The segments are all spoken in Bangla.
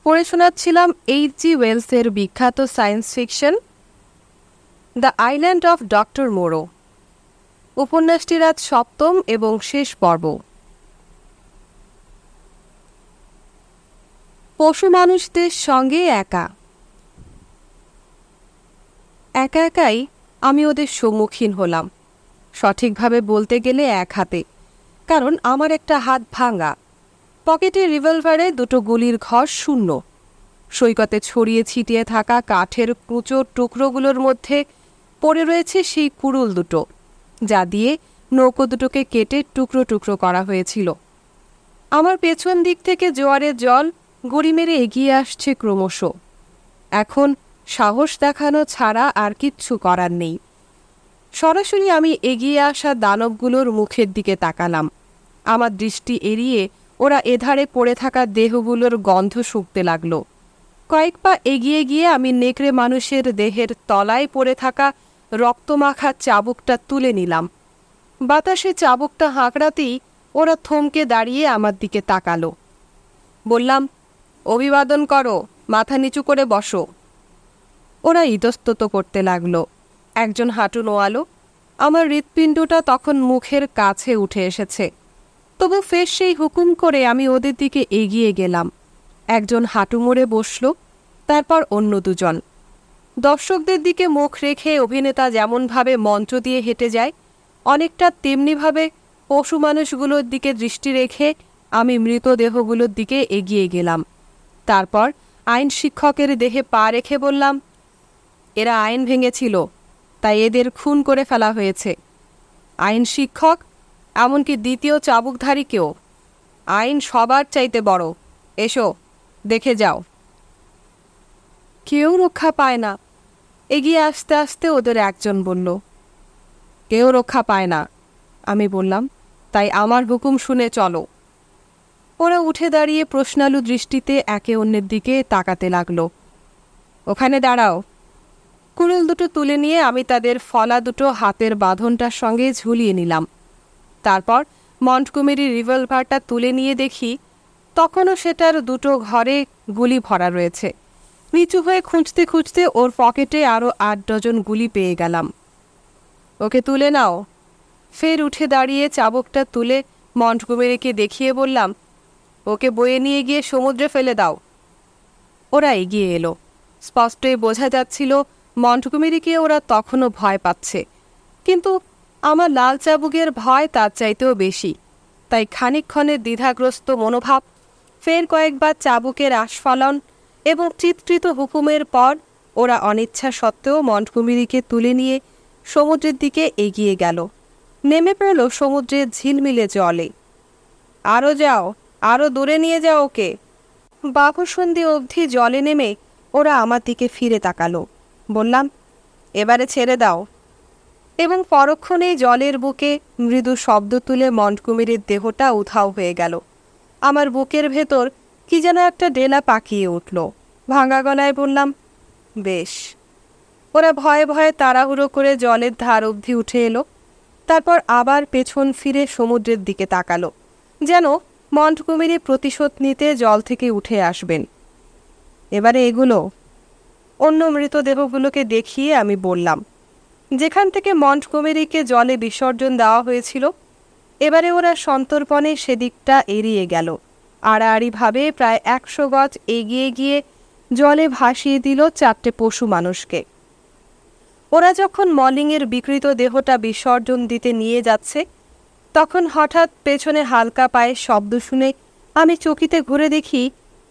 পড়ে শোনাচ্ছিলাম H.G. ওয়েলসের বিখ্যাত science fiction the island of doctor Moreau. উপন্যাসটির আজ সপ্তম এবং শেষ পর্ব। পশু মানুষদের সঙ্গে একা একাই আমি ওদের সম্মুখীন হলাম। সঠিকভাবে বলতে গেলে এক হাতে, কারণ আমার একটা হাত ভাঙা। পকেটে রিভলভারে দুটো গুলির ঘর শূন্য। সৈকতে ছড়িয়ে ছিটিয়ে থাকা কাঠের কুঁচো টুকরোগুলোর মধ্যে পড়ে রয়েছে সেই কুড়ুল দুটো, যা দিয়ে নৌকো দুটোকে কেটে টুকরো টুকরো করা হয়েছিল। আমার পেছন দিক থেকে জোয়ারের জল গড়ি মেরে এগিয়ে আসছে ক্রমশ। এখন সাহস দেখানো ছাড়া আর কিচ্ছু করার নেই। সরাসরি আমি এগিয়ে আসা দানবগুলোর মুখের দিকে তাকালাম। আমার দৃষ্টি এড়িয়ে ওরা এধারে পড়ে থাকা দেহগুলোর গন্ধ শুঁকতে লাগল। কয়েক পা এগিয়ে গিয়ে আমি নেকড়ে মানুষের দেহের তলায় পড়ে থাকা রক্তমাখা চাবুকটা তুলে নিলাম। বাতাসে চাবুকটা হাঁকড়াতেই ওরা থমকে দাঁড়িয়ে আমার দিকে তাকালো। বললাম, অভিবাদন করো, মাথা নিচু করে বসো। ওরা ইতস্তত করতে লাগলো। একজন হাঁটু নোয়ালো। আমার হৃৎপিণ্ডটা তখন মুখের কাছে উঠে এসেছে। তবু ফের সেই হুকুম করে আমি ওদের দিকে এগিয়ে গেলাম। একজন হাঁটু মুড়ে বসল, তারপর অন্য দুজন। দর্শকদের দিকে মুখ রেখে অভিনেতা যেমনভাবে মঞ্চ দিয়ে হেঁটে যায়, অনেকটা তেমনিভাবে পশু মানুষগুলোর দিকে দৃষ্টি রেখে আমি মৃতদেহগুলোর দিকে এগিয়ে গেলাম। তারপর আইন শিক্ষকের দেহে পা রেখে বললাম, এরা আইন ভেঙেছিল, তাই এদের খুন করে ফেলা হয়েছে। আইন শিক্ষক, এমনকি দ্বিতীয় চাবুকধারীকেও। আইন সবার চাইতে বড়। এসো, দেখে যাও। কেউ রক্ষা পায় না। এগিয়ে আসতে আসতে ওদের একজন বলল, কেউ রক্ষা পায় না। আমি বললাম, তাই আমার হুকুম শুনে চলো। ওরা উঠে দাঁড়িয়ে প্রশ্নালু দৃষ্টিতে একে অন্যের দিকে তাকাতে লাগলো। ওখানে দাঁড়াও। কুড়ুল দুটো তুলে নিয়ে আমি তাদের ফলা দুটো হাতের বাঁধনটার সঙ্গে ঝুলিয়ে নিলাম। তারপর মন্টগোমেরি রিভলভারটা তুলে নিয়ে দেখি তখনও সেটার দুটো ঘরে গুলি ভরা রয়েছে। নিচু হয়ে খুঁজতে খুঁজতে ওর পকেটে আরও 8 ডজন গুলি পেয়ে গেলাম। ওকে তুলে নাও। ফের উঠে দাঁড়িয়ে চাবুকটা তুলে মন্টগোমেরিকে দেখিয়ে বললাম, ওকে বয়ে নিয়ে গিয়ে সমুদ্রে ফেলে দাও। ওরা এগিয়ে এলো। স্পষ্টই বোঝা যাচ্ছিল মন্টগোমেরিকে ওরা তখনও ভয় পাচ্ছে, কিন্তু আমার লাল চাবুকের ভয় তার চাইতেও বেশি। তাই খানিকক্ষণের দ্বিধাগ্রস্ত মনোভাব, ফের কয়েকবার চাবুকের আস্ফালন এবং চিত্রিত হুকুমের পর ওরা অনিচ্ছা সত্ত্বেও মন্টগোমেরিকে তুলে নিয়ে সমুদ্রের দিকে এগিয়ে গেল। নেমে পড়ল সমুদ্রের ঝিলমিলে জলে। আরও যাও, আরও দূরে নিয়ে যাও ওকে। বাঘসন্ধি অবধি জলে নেমে ওরা আমার দিকে ফিরে তাকালো। বললাম, এবারে ছেড়ে দাও। এবং পরক্ষণেই জলের বুকে মৃদু শব্দ তুলে মন্টগোমেরির দেহটা উধাও হয়ে গেল। আমার বুকের ভেতর কি যেন একটা ডেলা পাকিয়ে উঠল। ভাঙা গলায় বললাম, বেশ। ওরা ভয়ে ভয়ে তাড়াহুড়ো করে জলের ধার অবধি উঠে এলো। তারপর আবার পেছন ফিরে সমুদ্রের দিকে তাকালো, যেন মন্টগোমেরি প্রতিশোধ নিতে জল থেকে উঠে আসবেন। এবারে এগুলো। অন্য মৃতদেহগুলোকে দেখিয়ে আমি বললাম, যেখান থেকে মন্টগোমেরিকে জলে বিসর্জন দেওয়া হয়েছিল, এবারে ওরা সন্তর্পণে সেদিকটা এড়িয়ে গেল। আড়াআড়িভাবে প্রায় 100 গজ এগিয়ে গিয়ে জলে ভাসিয়ে দিল 4টে পশু মানুষকে। ওরা যখন মলিংয়ের বিকৃত দেহটা বিসর্জন দিতে নিয়ে যাচ্ছে, তখন হঠাৎ পেছনে হালকা পায়ের শব্দ শুনে আমি চকিতে ঘুরে দেখি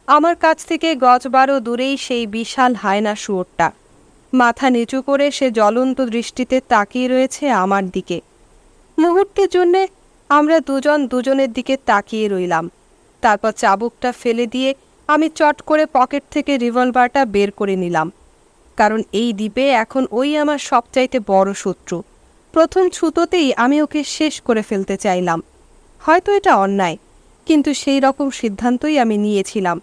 আমার কাছ থেকে গজ 12 দূরেই সেই বিশাল হায়না শুয়োরটা। মাথা নিচু করে সে জ্বলন্ত দৃষ্টিতে তাকিয়ে রয়েছে আমার দিকে। মুহূর্তের জন্যে আমরা দুজন দুজনের দিকে তাকিয়ে রইলাম। তারপর চাবুকটা ফেলে দিয়ে আমি চট করে পকেট থেকে রিভলভারটা বের করে নিলাম, কারণ এই দ্বীপে এখন ওই আমার সবচাইতে বড় শত্রু। প্রথম ছুতোতেই আমি ওকে শেষ করে ফেলতে চাইলাম। হয়তো এটা অন্যায়, কিন্তু সেই রকম সিদ্ধান্তই আমি নিয়েছিলাম।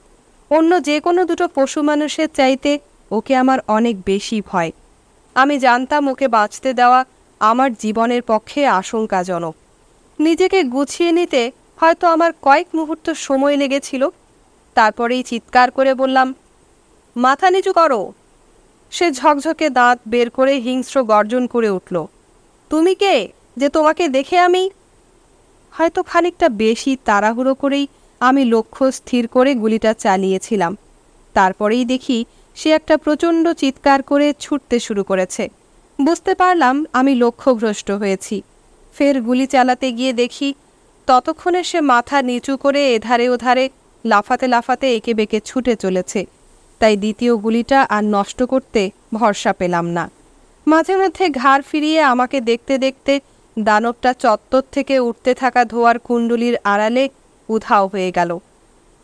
অন্য যে কোনো দুটো পশু মানুষের চাইতে ওকে আমার অনেক বেশি ভয়। আমি জানতাম ওকে বাঁচতে দেওয়া আমার জীবনের পক্ষে আশঙ্কাজনক। নিজেকে গুছিয়ে নিতে হয়তো আমার কয়েক মুহূর্ত সময় লেগেছিল, তারপরেই চিৎকার করে বললাম, মাথা নিচু করো। সে ঝকঝকে দাঁত বের করে হিংস্র গর্জন করে উঠল, তুমি কে যে তোমাকে দেখে আমি? হয়তো খানিকটা বেশি তাড়াহুড়ো করেই আমি লক্ষ্য স্থির করে গুলিটা চালিয়েছিলাম। তারপরেই দেখি সে একটা প্রচণ্ড চিৎকার করে ছুটতে শুরু করেছে। বুঝতে পারলাম আমি লক্ষ্যভ্রষ্ট হয়েছি। ফের গুলি চালাতে গিয়ে দেখি ততক্ষণে সে মাথা নিচু করে এধারে ওধারে লাফাতে লাফাতে এঁকে বেঁকে ছুটে চলেছে। তাই দ্বিতীয় গুলিটা আর নষ্ট করতে ভরসা পেলাম না। মাঝে মধ্যে ঘাড় ফিরিয়ে আমাকে দেখতে দেখতে দানবটা চত্বর থেকে উঠতে থাকা ধোয়ার কুণ্ডুলির আড়ালে উধাও হয়ে গেল।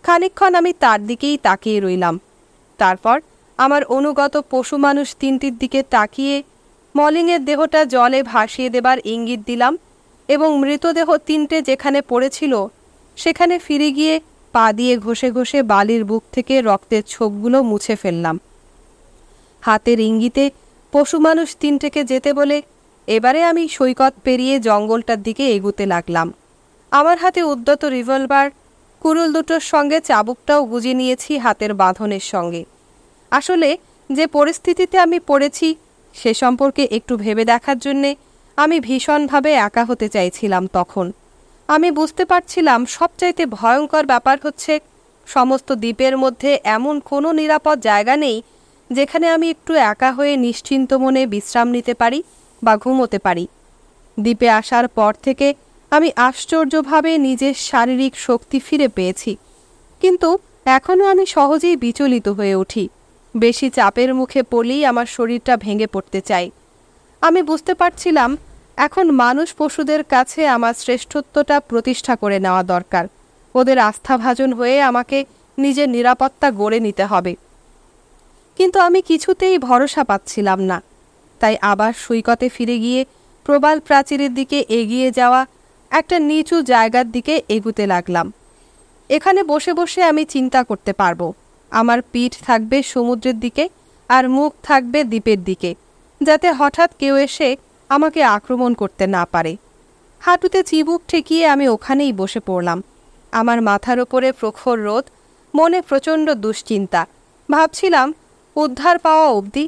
খানিকক্ষণ আমি তার দিকেই তাকিয়ে রইলাম। তারপর আমার অনুগত পশু মানুষ তিনটির দিকে তাকিয়ে মলিনের দেহটা জলে ভাসিয়ে দেবার ইঙ্গিত দিলাম এবং মৃতদেহ তিনটে যেখানে পড়েছিল সেখানে ফিরে গিয়ে পা দিয়ে ঘষে ঘষে বালির বুক থেকে রক্তের ছোপগুলো মুছে ফেললাম। হাতের ইঙ্গিতে পশু মানুষ তিনটেকে যেতে বলে এবারে আমি সৈকত পেরিয়ে জঙ্গলটার দিকে এগুতে লাগলাম। আমার হাতে উদ্যত রিভলভার, কুড়ুল দুটোর সঙ্গে চাবুকটাও গুজে নিয়েছি হাতের বাঁধনের সঙ্গে। আসলে যে পরিস্থিতিতে আমি পড়েছি সে সম্পর্কে একটু ভেবে দেখার জন্যে আমি ভীষণভাবে একা হতে চাইছিলাম। তখন আমি বুঝতে পারছিলাম সবচাইতে ভয়ঙ্কর ব্যাপার হচ্ছে সমস্ত দ্বীপের মধ্যে এমন কোনো নিরাপদ জায়গা নেই যেখানে আমি একটু একা হয়ে নিশ্চিন্ত মনে বিশ্রাম নিতে পারি বা ঘুমোতে পারি। দ্বীপে আসার পর থেকে আমি আশ্চর্যভাবে নিজের শারীরিক শক্তি ফিরে পেয়েছি, কিন্তু এখনও আমি সহজেই বিচলিত হয়ে উঠি। বেশি চাপের মুখে পড়লেই আমার শরীরটা ভেঙে পড়তে চাই। আমি বুঝতে পারছিলাম এখন মানুষ পশুদের কাছে আমার শ্রেষ্ঠত্বটা প্রতিষ্ঠা করে নেওয়া দরকার। ওদের আস্থাভাজন হয়ে আমাকে নিজের নিরাপত্তা গড়ে নিতে হবে। কিন্তু আমি কিছুতেই ভরসা পাচ্ছিলাম না। তাই আবার সৈকতে ফিরে গিয়ে প্রবাল প্রাচীরের দিকে এগিয়ে যাওয়া একটা নিচু জায়গার দিকে এগুতে লাগলাম। এখানে বসে বসে আমি চিন্তা করতে পারবো। আমার পিঠ থাকবে সমুদ্রের দিকে আর মুখ থাকবে দ্বীপের দিকে, যাতে হঠাৎ কেউ এসে আমাকে আক্রমণ করতে না পারে। হাঁটুতে চিবুক ঠেকিয়ে আমি ওখানেই বসে পড়লাম। আমার মাথার ওপরে প্রখর রোদ, মনে প্রচণ্ড দুশ্চিন্তা। ভাবছিলাম উদ্ধার পাওয়া অবধি,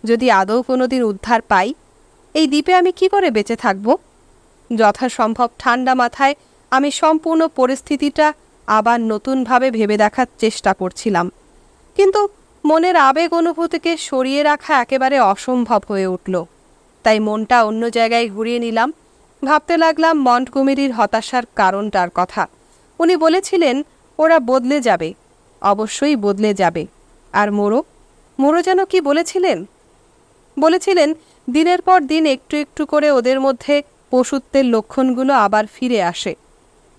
যদি আদৌ কোনোদিন উদ্ধার পাই, এই দ্বীপে আমি কি করে বেঁচে থাকব? যথাসম্ভব ঠান্ডা মাথায় আমি সম্পূর্ণ পরিস্থিতিটা আবার নতুনভাবে ভেবে দেখার চেষ্টা করছিলাম, কিন্তু মনের আবেগ অনুভূতিকে সরিয়ে রাখা একেবারে অসম্ভব হয়ে উঠল। তাই মনটা অন্য জায়গায় ঘুরিয়ে নিলাম। ভাবতে লাগলাম মন্টগোমেরির হতাশার কারণটার কথা। উনি বলেছিলেন ওরা বদলে যাবে, অবশ্যই বদলে যাবে। আর মোরো যেন কি বলেছিলেন দিনের পর দিন একটু একটু করে ওদের মধ্যে পশুত্বের লক্ষণগুলো আবার ফিরে আসে।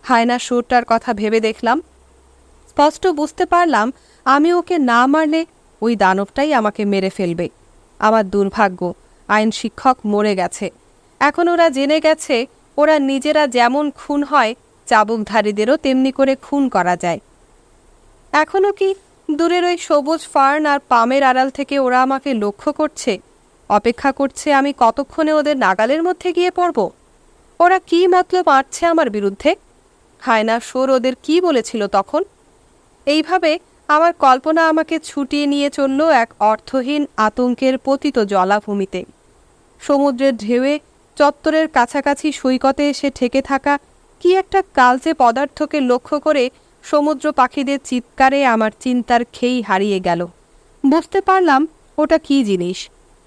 হায়না সুরটার কথা ভেবে দেখলাম। স্পষ্ট বুঝতে পারলাম আমি ওকে না মারলে ওই দানবটাই আমাকে মেরে ফেলবে। আমার দুর্ভাগ্য, আইন শিক্ষক মরে গেছে। এখন ওরা জেনে গেছে ওরা নিজেরা যেমন খুন হয় চাবুকধারীদেরও তেমনি করে খুন করা যায়। এখনও কি দূরের ওই সবুজ ফার্ন আর পামের আড়াল থেকে ওরা আমাকে লক্ষ্য করছে, অপেক্ষা করছে আমি কতক্ষণে ওদের নাগালের মধ্যে গিয়ে পড়ব? ওরা কি মতলব আঁটছে আমার বিরুদ্ধে? হায়না সোর ওদের কি বলেছিল তখন? এইভাবে আমার কল্পনা আমাকে ছুটিয়ে নিয়ে চলল এক অর্থহীন আতঙ্কের পতিত জলাভূমিতে। সমুদ্রের ঢেউয়ে চত্বরের কাছাকাছি সৈকতে এসে ঠেকে থাকা কি একটা কালচে পদার্থকে লক্ষ্য করে সমুদ্র পাখিদের চিৎকারে আমার চিন্তার খেই হারিয়ে গেল। বুঝতে পারলাম ওটা কি জিনিস,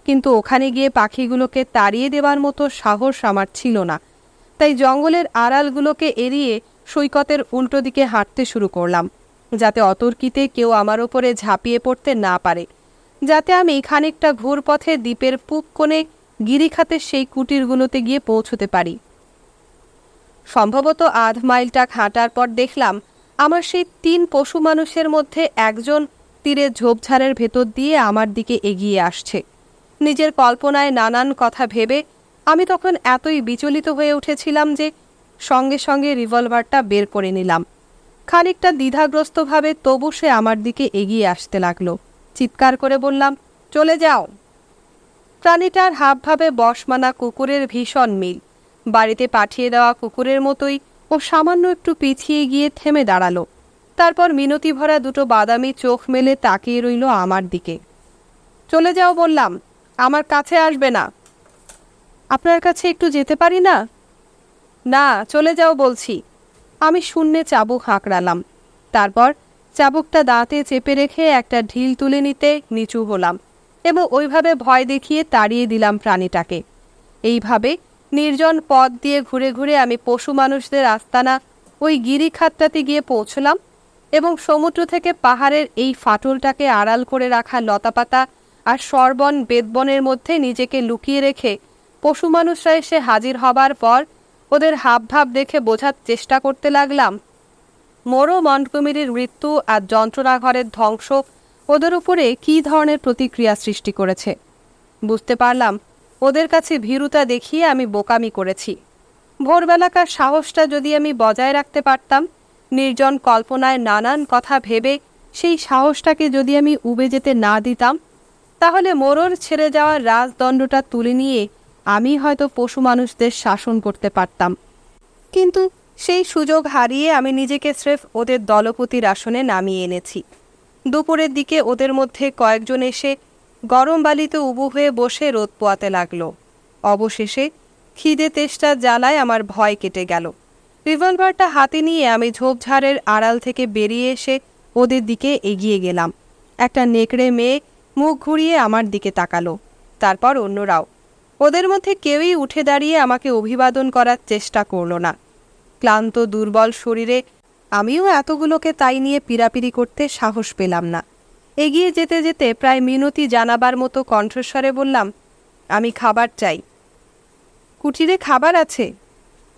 কিন্তু ওখানে গিয়ে পাখিগুলোকে তাড়িয়ে দেবার মতো সাহস আমার ছিল না। তাই জঙ্গলের আড়ালগুলোকে এড়িয়ে সৈকতের উল্টো দিকে হাঁটতে শুরু করলাম, যাতে অতর্কিতে কেউ আমার ওপরে ঝাঁপিয়ে পড়তে না পারে, যাতে আমি খানিকটা ঘুরপথে দ্বীপের পূব কোণে গিরিখাতের সেই কুটিরগুলোতে গিয়ে পৌঁছতে পারি। সম্ভবত আধ মাইলটা হাঁটার পর দেখলাম আমার সেই তিন পশু মানুষের মধ্যে একজন তীরের ঝোপঝাড়ের ভেতর দিয়ে আমার দিকে এগিয়ে আসছে। নিজের কল্পনায় নানান কথা ভেবে আমি তখন এতই বিচলিত হয়ে উঠেছিলাম যে সঙ্গে সঙ্গে রিভলভারটা বের করে নিলাম। খানিকটা দ্বিধাগ্রস্তভাবে তবু সে আমার দিকে এগিয়ে আসতে লাগলো। চিৎকার করে বললাম, চলে যাও। প্রাণীটার হাবভাবে বশমানা কুকুরের ভীষণ মিল। বাড়িতে পাঠিয়ে দেওয়া কুকুরের মতোই ও সামান্য একটু পিছিয়ে গিয়ে থেমে দাঁড়ালো। তারপর মিনতি ভরা দুটো বাদামি চোখ মেলে তাকিয়ে রইল আমার দিকে। চলে যাও বললাম, আমার কাছে আসবে না। আপনার কাছে একটু যেতে পারি না? না, চলে যাও বলছি। আমি শূন্যে চাবুক হাঁকড়ালাম। তারপর চাবুকটা দাঁতে চেপে রেখে একটা ঢিল তুলে নিতে নিচু হলাম এবং ওইভাবে ভয় দেখিয়ে তাড়িয়ে দিলাম প্রাণীটাকে। এইভাবে নির্জন পথ দিয়ে ঘুরে ঘুরে আমি পশু মানুষদের আস্তানা ওই গিরিখাতটাতে গিয়ে পৌঁছলাম এবং সমুদ্র থেকে পাহাড়ের এই ফাটলটাকে আড়াল করে রাখা লতাপাতা আর সরবন বেদবনের মধ্যে নিজেকে লুকিয়ে রেখে পশু মানুষরা এসে হাজির হবার পর ওদের হাবভাব দেখে বোঝার চেষ্টা করতে লাগলাম মোরো মন্টগোমেরির মৃত্যু আর যন্ত্রণাঘরের ধ্বংস ওদের উপরে কী ধরনের প্রতিক্রিয়া সৃষ্টি করেছে। বুঝতে পারলাম ওদের কাছে ভীরুতা দেখিয়ে আমি বোকামি করেছি। ভোরবেলাকার সাহসটা যদি আমি বজায় রাখতে পারতাম, নির্জন কল্পনায় নানান কথা ভেবে সেই সাহসটাকে যদি আমি উবে যেতে না দিতাম, তাহলে মোরোর ছেড়ে যাওয়ার রাজদণ্ডটা তুলে নিয়ে আমি হয়তো পশু মানুষদের শাসন করতে পারতাম। কিন্তু সেই সুযোগ হারিয়ে আমি নিজেকে স্রেফ ওদের দলপতির আসনে নামিয়ে এনেছি। দুপুরের দিকে ওদের মধ্যে কয়েকজন এসে গরম বালিতে উবু হয়ে বসে রোদ পোয়াতে লাগলো। অবশেষে খিদে তেষ্টার জ্বালায় আমার ভয় কেটে গেল। রিভলভারটা হাতে নিয়ে আমি ঝোপঝাড়ের আড়াল থেকে বেরিয়ে এসে ওদের দিকে এগিয়ে গেলাম। একটা নেকড়ে মেয়ে মুখ ঘুরিয়ে আমার দিকে তাকালো, তারপর অন্যরাও। ওদের মধ্যে কেউই উঠে দাঁড়িয়ে আমাকে অভিবাদন করার চেষ্টা করল না। ক্লান্ত দুর্বল শরীরে আমিও এতগুলোকে তাই নিয়ে পীড়াপিড়ি করতে সাহস পেলাম না। এগিয়ে যেতে যেতে প্রায় মিনতি জানাবার মতো কণ্ঠস্বরে বললাম, আমি খাবার চাই। কুটিরে খাবার আছে?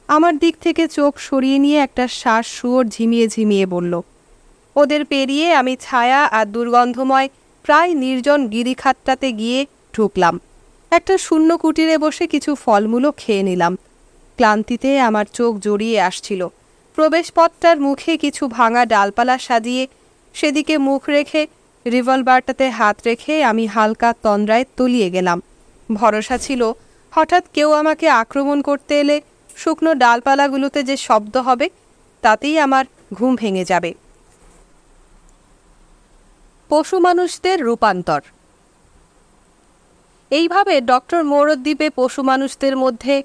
আমার দিক থেকে চোখ সরিয়ে নিয়ে একটা শ্বাস শুয়োর ঝিমিয়ে ঝিমিয়ে বলল। ওদের পেরিয়ে আমি ছায়া আর দুর্গন্ধময় প্রায় নির্জন গিরিখাতটাতে গিয়ে ঢুকলাম। একটা শূন্য কুটিরে বসে কিছু ফলমূলও খেয়ে নিলাম। ক্লান্তিতে আমার চোখ জড়িয়ে আসছিল। প্রবেশপথটার মুখে কিছু ভাঙা ডালপালা সাজিয়ে সেদিকে মুখ রেখে রিভলভারটাতে হাত রেখে আমি হালকা তন্দ্রায় তলিয়ে গেলাম। ভরসা ছিল হঠাৎ কেউ আমাকে আক্রমণ করতে এলে শুকনো ডালপালাগুলোতে যে শব্দ হবে তাতেই আমার ঘুম ভেঙে যাবে। পশু মানুষদের রূপান্তর। এইভাবে ডক্টর মোরোর দ্বীপে পশু মানুষদের মধ্যে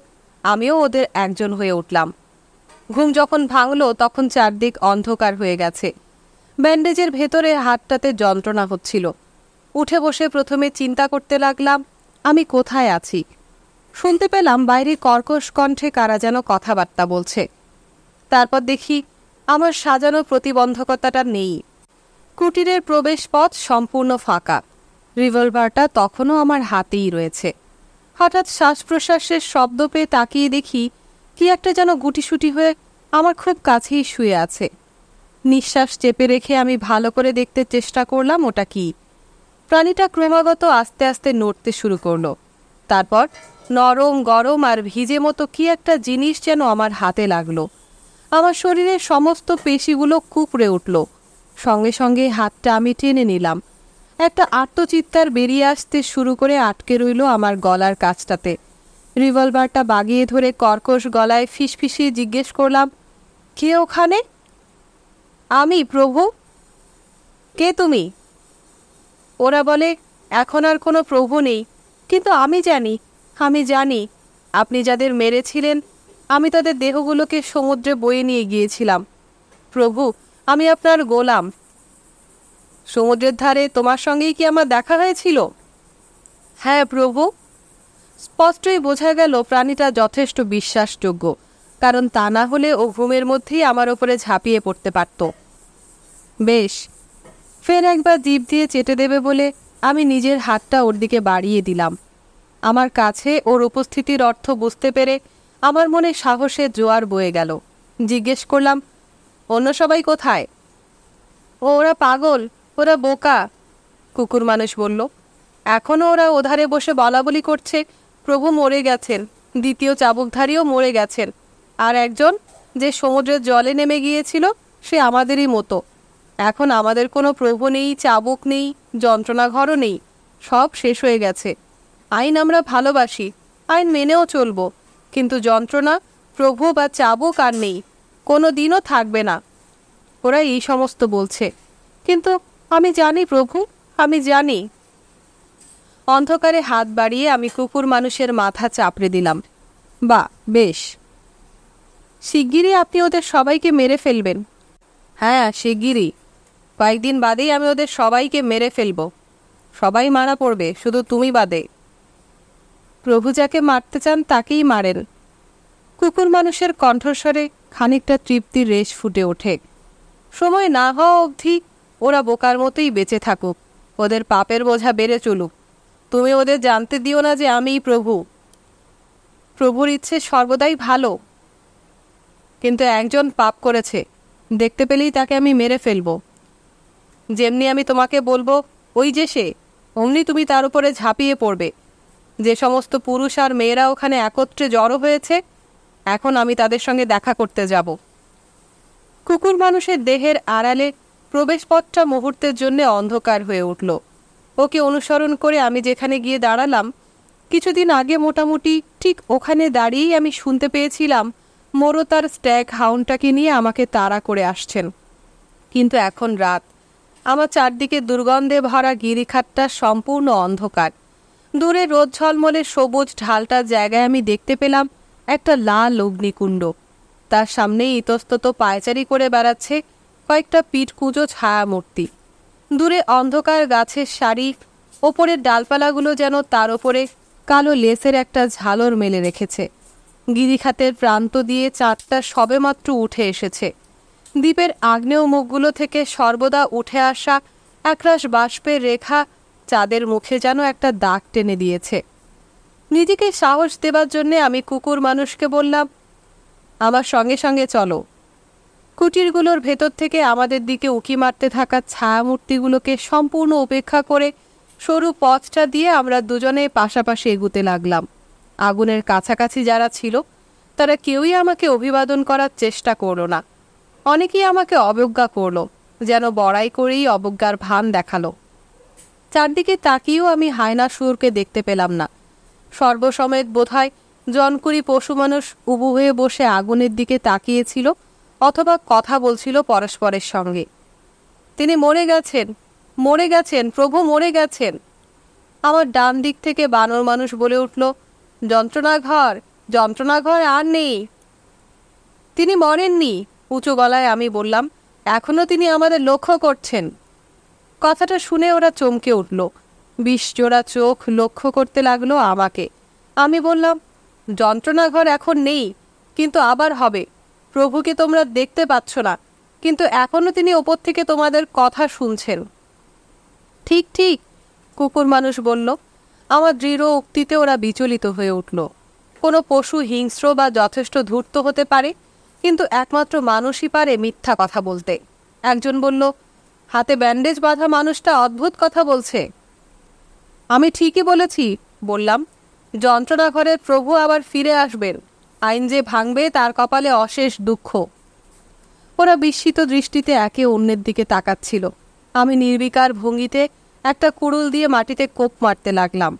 আমিও ওদের একজন হয়ে উঠলাম। ঘুম যখন ভাঙল তখন চারদিক অন্ধকার হয়ে গেছে। ব্যান্ডেজের ভেতরে হাতটাতে যন্ত্রণা হচ্ছিল। উঠে বসে প্রথমে চিন্তা করতে লাগলাম আমি কোথায় আছি। শুনতে পেলাম বাইরে কর্কশ কণ্ঠে কারা যেন কথাবার্তা বলছে। তারপর দেখি আমার সাজানো প্রতিবন্ধকতাটা নেই। কুটিরের প্রবেশ পথ সম্পূর্ণ ফাঁকা। রিভলভারটা তখনও আমার হাতেই রয়েছে। হঠাৎ শ্বাস প্রশ্বাসের শব্দ পেয়ে তাকিয়ে দেখি কি একটা যেন গুটিসুটি হয়ে আমার খুব কাছেই শুয়ে আছে। নিঃশ্বাস চেপে রেখে আমি ভালো করে দেখতে চেষ্টা করলাম ওটা কি। প্রাণীটা ক্রমাগত আস্তে আস্তে নড়তে শুরু করলো। তারপর নরম গরম আর ভিজে মতো কি একটা জিনিস যেন আমার হাতে লাগলো। আমার শরীরের সমস্ত পেশিগুলো কুঁকড়ে উঠল। সঙ্গে সঙ্গে হাতটা আমি টেনে নিলাম। একটা আত্মচিৎকার বেরিয়ে আসতে শুরু করে আটকে রইল আমার গলার কাছটাতে। রিভলভারটা বাগিয়ে ধরে কর্কশ গলায় ফিসফিসিয়ে জিজ্ঞেস করলাম, কে ওখানে? আমি, প্রভু। কে তুমি? ওরা বলে এখন আর কোনো প্রভু নেই, কিন্তু আমি জানি আপনি যাদের মেরেছিলেন আমি তাদের দেহগুলোকে সমুদ্রে বয়ে নিয়ে গিয়েছিলাম। প্রভু, আমি আপনার গোলাম। সমুদ্রের ধারে তোমার সঙ্গেই কি আমার দেখা হয়েছিল? হ্যাঁ প্রভু। স্পষ্টই বোঝা গেল প্রাণীটা যথেষ্ট বিশ্বাসযোগ্য, কারণ তা না হলে ও ঘুমের মধ্যেই আমার ওপরে ঝাঁপিয়ে পড়তে পারত। বেশ, ফের একবার জিভ দিয়ে চেটে দেবে বলে আমি নিজের হাতটা ওর দিকে বাড়িয়ে দিলাম। আমার কাছে ওর উপস্থিতির অর্থ বুঝতে পেরে আমার মনে সাহসের জোয়ার বয়ে গেল। জিজ্ঞেস করলাম, অন্য সবাই কোথায়? ওরা পাগল, ওরা বোকা, কুকুর মানুষ বলল। এখনও ওরা ওধারে বসে বলাবলি করছে প্রভু মরে গেছেন, দ্বিতীয় চাবুকধারীও মরে গেছেন, আর একজন যে সমুদ্রের জলে নেমে গিয়েছিল সে আমাদেরই মতো। এখন আমাদের কোনো প্রভু নেই, চাবুক নেই, যন্ত্রণাঘরও নেই, সব শেষ হয়ে গেছে। আইন আমরা ভালোবাসি, আইন মেনেও চলব, কিন্তু যন্ত্রণা, প্রভু বা চাবুক আর নেই, কোনো দিনও থাকবে না। ওরা এই সমস্ত বলছে, কিন্তু আমি জানি প্রভু, আমি জানি। অন্ধকারে হাত বাড়িয়ে আমি কুকুর মানুষের মাথা চাপড়ে দিলাম। বা বেশ, শিগগিরই আপনি ওদের সবাইকে মেরে ফেলবেন? হ্যাঁ, শিগগিরই। কয়েকদিন বাদেই আমি ওদের সবাইকে মেরে ফেলব। সবাই মারা পড়বে, শুধু তুমি বাদে। প্রভু যাকে মারতে চান তাকেই মারেন। কুকুর মানুষের কণ্ঠস্বরে খানিকটা তৃপ্তির রেশ ফুটে ওঠে। সময় না হওয়া অবধি ওরা বোকার মতোই বেঁচে থাকুক, ওদের পাপের বোঝা বেড়ে চলুক। তুমি ওদের জানতে দিও না যে আমিই প্রভু। প্রভুর ইচ্ছে সর্বদাই ভালো। কিন্তু একজন পাপ করেছে, দেখতে পেলেই তাকে আমি মেরে ফেলব। যেমনি আমি তোমাকে বলবো ওই যে সে, অমনি তুমি তার উপরে ঝাঁপিয়ে পড়বে। যে সমস্ত পুরুষ আর মেয়েরা ওখানে একত্রে জড়ো হয়েছে, এখন আমি তাদের সঙ্গে দেখা করতে যাব। কুকুর মানুষের দেহের আড়ালে প্রবেশপথটা মুহূর্তের জন্য অন্ধকার হয়ে উঠল। ওকে অনুসরণ করে আমি যেখানে গিয়ে দাঁড়ালাম, কিছুদিন আগে মোটামুটি ঠিক ওখানে দাঁড়িয়েই আমি শুনতে পেয়েছিলাম মোরো তার স্ট্যাগ হাউন্ডটাকে নিয়ে আমাকে তাড়া করে আসছেন। কিন্তু এখন রাত, আমার চারদিকে দুর্গন্ধে ভরা গিরিখাতটা সম্পূর্ণ অন্ধকার। দূরে রোদ ঝলমলে সবুজ ঢালটার জায়গায় আমি দেখতে পেলাম একটা লাল অগ্নিকুণ্ড। তার সামনেই ইতস্তত পায়চারি করে বেড়াচ্ছে কয়েকটা পিঠকুঁজো ছায়া মূর্তি। দূরে অন্ধকার গাছের সারি, ওপরের ডালপালাগুলো যেন তার ওপরে কালো লেসের একটা ঝালর মেলে রেখেছে। গিরিখাতের প্রান্ত দিয়ে চাঁদটা সবেমাত্র উঠে এসেছে। দ্বীপের আগ্নেয় মুখগুলো থেকে সর্বদা উঠে আসা একরাশ বাষ্পের রেখা চাঁদের মুখে যেন একটা দাগ টেনে দিয়েছে। নিজেকে সাহস দেবার জন্যে আমি কুকুর মানুষকে বললাম, আমার সঙ্গে সঙ্গে চলো। কুটিরগুলোর ভেতর থেকে আমাদের দিকে উঁকি মারতে থাকা ছায়ামূর্তিগুলোকে সম্পূর্ণ উপেক্ষা করে সরু পথটা দিয়ে আমরা দুজনে পাশাপাশি এগুতে লাগলাম। আগুনের কাছাকাছি যারা ছিল তারা কেউই আমাকে অভিবাদন করার চেষ্টা করল না। অনেকেই আমাকে অবজ্ঞা করল, যেন বড়াই করেই অবজ্ঞার ভান দেখালো। চারদিকে তাকিয়েও আমি হায়না শুয়োরকে দেখতে পেলাম না। সর্বসমেত বোধহয় জনকুড়ি পশু মানুষ উবু হয়ে বসে আগুনের দিকে তাকিয়েছিল অথবা কথা বলছিল পরস্পরের সঙ্গে। তিনি মরে গেছেন, মরে গেছেন, প্রভু মরে গেছেন। আমার ডান দিক থেকে বানর মানুষ বলে উঠল, যন্ত্রণাঘর, যন্ত্রণাঘর আর নেই। তিনি মরেননি, উঁচু গলায় আমি বললাম, এখনও তিনি আমাদের লক্ষ্য করছেন। কথাটা শুনে ওরা চমকে উঠল। 20 জোড়া চোখ লক্ষ্য করতে লাগলো আমাকে। আমি বললাম, যন্ত্রণাঘর এখন নেই, কিন্তু আবার হবে। প্রভুকে তোমরা দেখতে পাচ্ছ না, কিন্তু এখনও তিনি ওপর থেকে তোমাদের কথা শুনছেন। ঠিক ঠিক, কুকুর মানুষ বলল। আমার দৃঢ় উক্তিতে ওরা বিচলিত হয়ে উঠল। কোনো পশু হিংস্র বা যথেষ্ট ধূর্ত হতে পারে, কিন্তু একমাত্র মানুষই পারে মিথ্যা কথা বলতে। একজন বলল, হাতে ব্যান্ডেজ বাঁধা মানুষটা অদ্ভুত কথা বলছে। আমি ঠিকই বলেছি, বললাম। যন্ত্রণাঘরের প্রভু আবার ফিরে আসবেন। আইন যে ভাঙবে তার কপালে অশেষ দুঃখ। ওরা বিস্মিত দৃষ্টিতে একে অন্যের দিকে তাকাচ্ছিল। আমি নির্বিকার ভঙ্গিতে একটা কুড়ুল দিয়ে মাটিতে কোপ মারতে লাগলাম।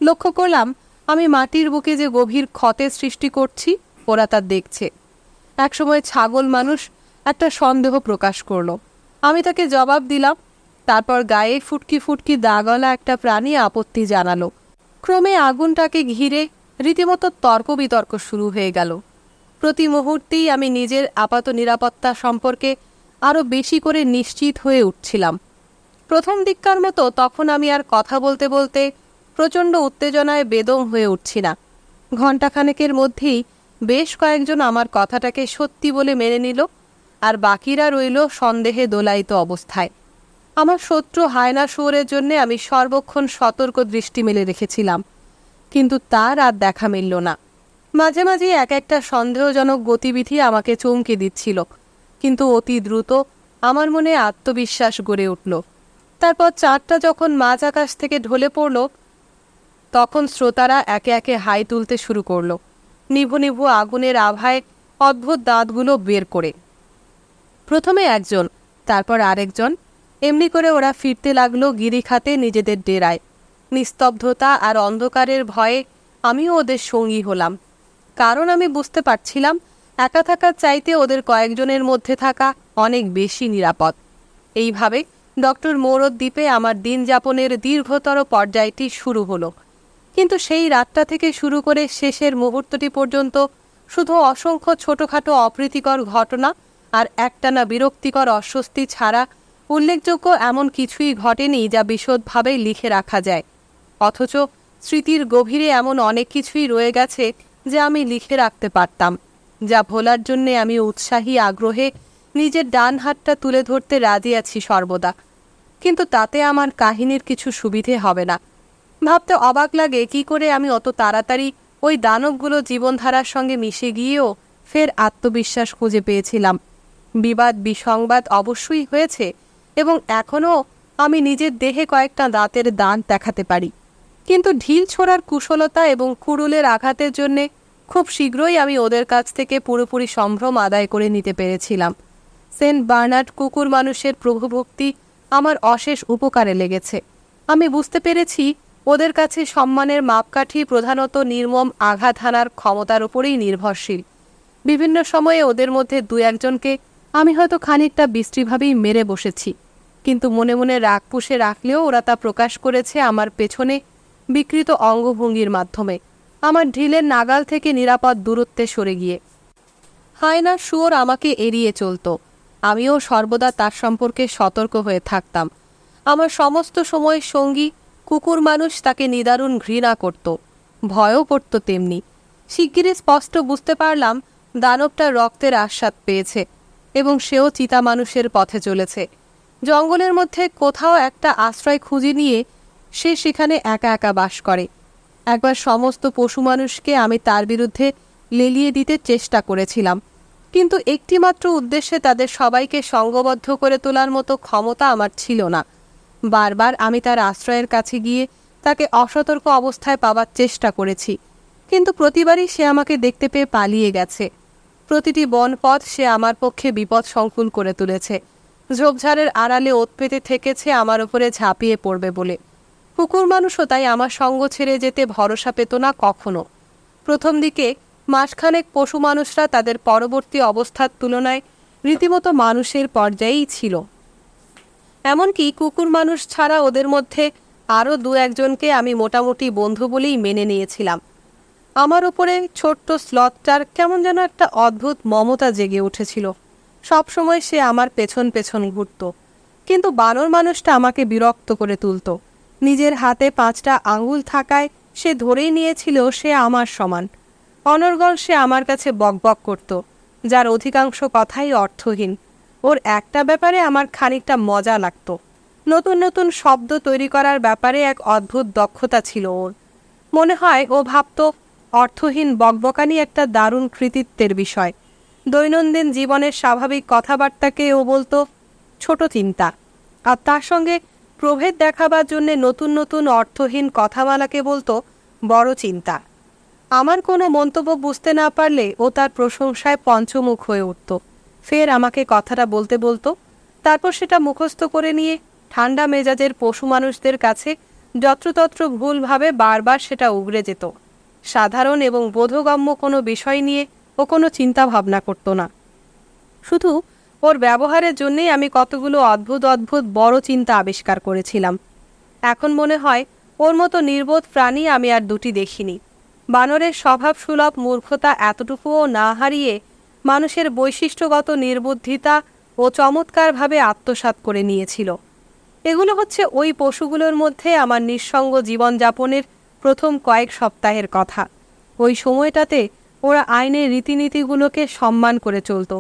লক্ষ্য করলাম আমি মাটির বুকে যে গভীর ক্ষতের সৃষ্টি করছি, ওরা তা দেখছে। একসময় ছাগল মানুষ একটা সন্দেহ প্রকাশ করলো। আমি তাকে জবাব দিলাম। তারপর গায়ে ফুটকি ফুটকি দাগলা একটা প্রাণী আপত্তি জানালো। ক্রমে আগুনটাকে ঘিরে রীতিমতো তর্ক বিতর্ক শুরু হয়ে গেল। প্রতি মুহূর্তেই আমি নিজের আপাত নিরাপত্তা সম্পর্কে আরও বেশি করে নিশ্চিত হয়ে উঠছিলাম। প্রথম দিককার মতো তখন আমি আর কথা বলতে বলতে প্রচণ্ড উত্তেজনায় বেদম হয়ে উঠছি না। ঘণ্টাখানেকের মধ্যেই বেশ কয়েকজন আমার কথাটাকে সত্যি বলে মেনে নিল, আর বাকিরা রইল সন্দেহে দোলায়িত অবস্থায়। আমার শত্রু হায়না শুয়োরের জন্যে আমি সর্বক্ষণ সতর্ক দৃষ্টি মেলে রেখেছিলাম, কিন্তু তার আর দেখা মিলল না। মাঝে মাঝে এক একটা সন্দেহজনক গতিবিধি আমাকে চমকে দিচ্ছিল, কিন্তু অতি দ্রুত আমার মনে আত্মবিশ্বাস গড়ে উঠল। তারপর চাঁদটা যখন মাঝ আকাশ থেকে ঢলে পড়ল, তখন শ্রোতারা একে একে হাই তুলতে শুরু করলো, নিভু নিভু আগুনের আভায় অদ্ভুত দাঁতগুলো বের করে। প্রথমে একজন, তারপর আরেকজন, এমনি করে ওরা ফিরতে লাগলো গিরিখাতে নিজেদের ডেরায়। নিস্তব্ধতা আর অন্ধকারের ভয়ে আমিও ওদের সঙ্গী হলাম, কারণ আমি বুঝতে পারছিলাম একা থাকার চাইতে ওদের কয়েকজনের মধ্যে থাকা অনেক বেশি নিরাপদ। এইভাবে ডক্টর মৌরদ দ্বীপে আমার দিন যাপনের দীর্ঘতর পর্যায়টি শুরু হলো। কিন্তু সেই রাতটা থেকে শুরু করে শেষের মুহূর্তটি পর্যন্ত শুধু অসংখ্য ছোটোখাটো অপ্রীতিকর ঘটনা আর একটানা বিরক্তিকর অস্বস্তি ছাড়া উল্লেখযোগ্য এমন কিছুই ঘটেনি যা বিশদভাবে লিখে রাখা যায়। অথচ স্মৃতির গভীরে এমন অনেক কিছুই রয়ে গেছে যা আমি লিখে রাখতে পারতাম, যা ভোলার জন্যে আমি উৎসাহী আগ্রহে নিজের ডান হাতটা তুলে ধরতে রাজি আছি সর্বদা। কিন্তু তাতে আমার কাহিনীর কিছু সুবিধে হবে না। ভাবতে অবাক লাগে কি করে আমি অত তাড়াতাড়ি ওই দানবগুলো জীবনধারার সঙ্গে মিশে গিয়েও ফের আত্মবিশ্বাস খুঁজে পেয়েছিলাম। বিবাদ বিসংবাদ অবশ্যই হয়েছে এবং এখনও আমি নিজের দেহে কয়েকটা দাঁতের দাঁত দেখাতে পারি, কিন্তু ঢিল ছোড়ার কুশলতা এবং কুড়ুলের আঘাতের জন্যে খুব শীঘ্রই আমি ওদের কাছ থেকে পুরোপুরি সম্ভ্রম আদায় করে নিতে পেরেছিলাম। সেন্ট বার্নার্ড কুকুর মানুষের প্রভুভক্তি আমার অশেষ উপকারে লেগেছে। আমি বুঝতে পেরেছি ওদের কাছে সম্মানের মাপকাঠি প্রধানত নির্মম আঘাত হানার ক্ষমতার উপরেই নির্ভরশীল। বিভিন্ন সময়ে ওদের মধ্যে দু একজনকে আমি হয়তো খানিকটা বিশ্রীভাবেই মেরে বসেছি, কিন্তু মনে মনে রাগ পুষে রাখলেও ওরা তা প্রকাশ করেছে আমার পেছনে বিকৃত অঙ্গভঙ্গির মাধ্যমে, আমার ঢিলের নাগাল থেকে নিরাপদ দূরত্বে সরে গিয়ে। হায়না শুয়োর আমাকে এড়িয়ে চলত, আমিও সর্বদা তার সম্পর্কে সতর্ক হয়ে থাকতাম। আমার সমস্ত সময় সঙ্গী কুকুর মানুষ তাকে নিদারুণ ঘৃণা করত, ভয়ও করত তেমনি। শিগগিরই স্পষ্ট বুঝতে পারলাম দানবটা রক্তের আস্বাদ পেয়েছে এবং সেও চিতা মানুষের পথে চলেছে। জঙ্গলের মধ্যে কোথাও একটা আশ্রয় খুঁজে নিয়ে সে সেখানে একা একা বাস করে। একবার সমস্ত পশু মানুষকে আমি তার বিরুদ্ধে লেলিয়ে দিতে চেষ্টা করেছিলাম, কিন্তু একটিমাত্র উদ্দেশ্যে তাদের সবাইকে সঙ্গবদ্ধ করে তোলার মতো ক্ষমতা আমার ছিল না। বারবার আমি তার আশ্রয়ের কাছে গিয়ে তাকে অসতর্ক অবস্থায় পাওয়ার চেষ্টা করেছি, কিন্তু প্রতিবারই সে আমাকে দেখতে পেয়ে পালিয়ে গেছে। প্রতিটি বনপথ সে আমার পক্ষে বিপদ সংকুল করে তুলেছে। ঝোপঝাড়ের আড়ালে ওত পেতে থেকেছে আমার উপরে ঝাঁপিয়ে পড়বে বলে। কুকুর মানুষও তাই আমার সঙ্গ ছেড়ে যেতে ভরসা পেত না কখনো। প্রথম দিকে মাসখানেক পশু মানুষরা তাদের পরবর্তী অবস্থার তুলনায় রীতিমতো মানুষের পর্যায়েই ছিল। এমনকি কুকুর মানুষ ছাড়া ওদের মধ্যে আরও দু একজনকে আমি মোটামুটি বন্ধু বলেই মেনে নিয়েছিলাম। আমার ওপরে ছোট্ট স্লথটার কেমন যেন একটা অদ্ভুত মমতা জেগে উঠেছিল। সবসময় সে আমার পেছন পেছন ঘুরত, কিন্তু বানর মানুষটা আমাকে বিরক্ত করে তুলত। নিজের হাতে 5টা আঙুল থাকায় সে ধরেই নিয়েছিল সে আমার সমান। অনর্গল সে আমার কাছে বকবক করত, যার অধিকাংশ কথাই অর্থহীন। ওর একটা ব্যাপারে আমার খানিকটা মজা লাগতো, নতুন নতুন শব্দ তৈরি করার ব্যাপারে এক অদ্ভুত দক্ষতা ছিল ওর। মনে হয় ও ভাবত অর্থহীন বকবকানি একটা দারুণ কৃতিত্বের বিষয়। দৈনন্দিন জীবনের স্বাভাবিক কথাবার্তাকে ও বলতো ছোট চিন্তা, আর তার সঙ্গে প্রভেদ দেখাবার জন্যে নতুন নতুন অর্থহীন কথামালাকে বলতো বড় চিন্তা। আমার কোনো মন্তব্য বুঝতে না পারলে ও তার প্রশংসায় পঞ্চমুখ হয়ে উঠত। ফের আমাকে কথাটা বলতে বলতো, তারপর সেটা মুখস্থ করে নিয়ে ঠান্ডা মেজাজের পশু মানুষদের কাছে যত্রতত্র ভুলভাবে বারবার সেটা উগরে যেত। সাধারণ এবং বোধগম্য কোনো বিষয় নিয়ে ও কোনো চিন্তা ভাবনা করত না। শুধু ওর ব্যবহারের জন্যেই আমি কতগুলো অদ্ভুত অদ্ভুত বড় চিন্তা আবিষ্কার করেছিলাম। এখন মনে হয় ওর মতো নির্বোধ প্রাণী আমি আর দুটি দেখিনি। বানরের স্বভাবসুলভ মূর্খতা এতটুকুও না হারিয়ে মানুষের বৈশিষ্ট্যগত নির্বুদ্ধিতা ও চমৎকারভাবে আত্মসাৎ করে নিয়েছিল। এগুলো হচ্ছে ওই পশুগুলোর মধ্যে আমার নিঃসঙ্গ জীবনযাপনের প্রথম কয়েক সপ্তাহের কথা। ওই সময়টাতে ওরা আইনের রীতিনীতিগুলোকে সম্মান করে চলত,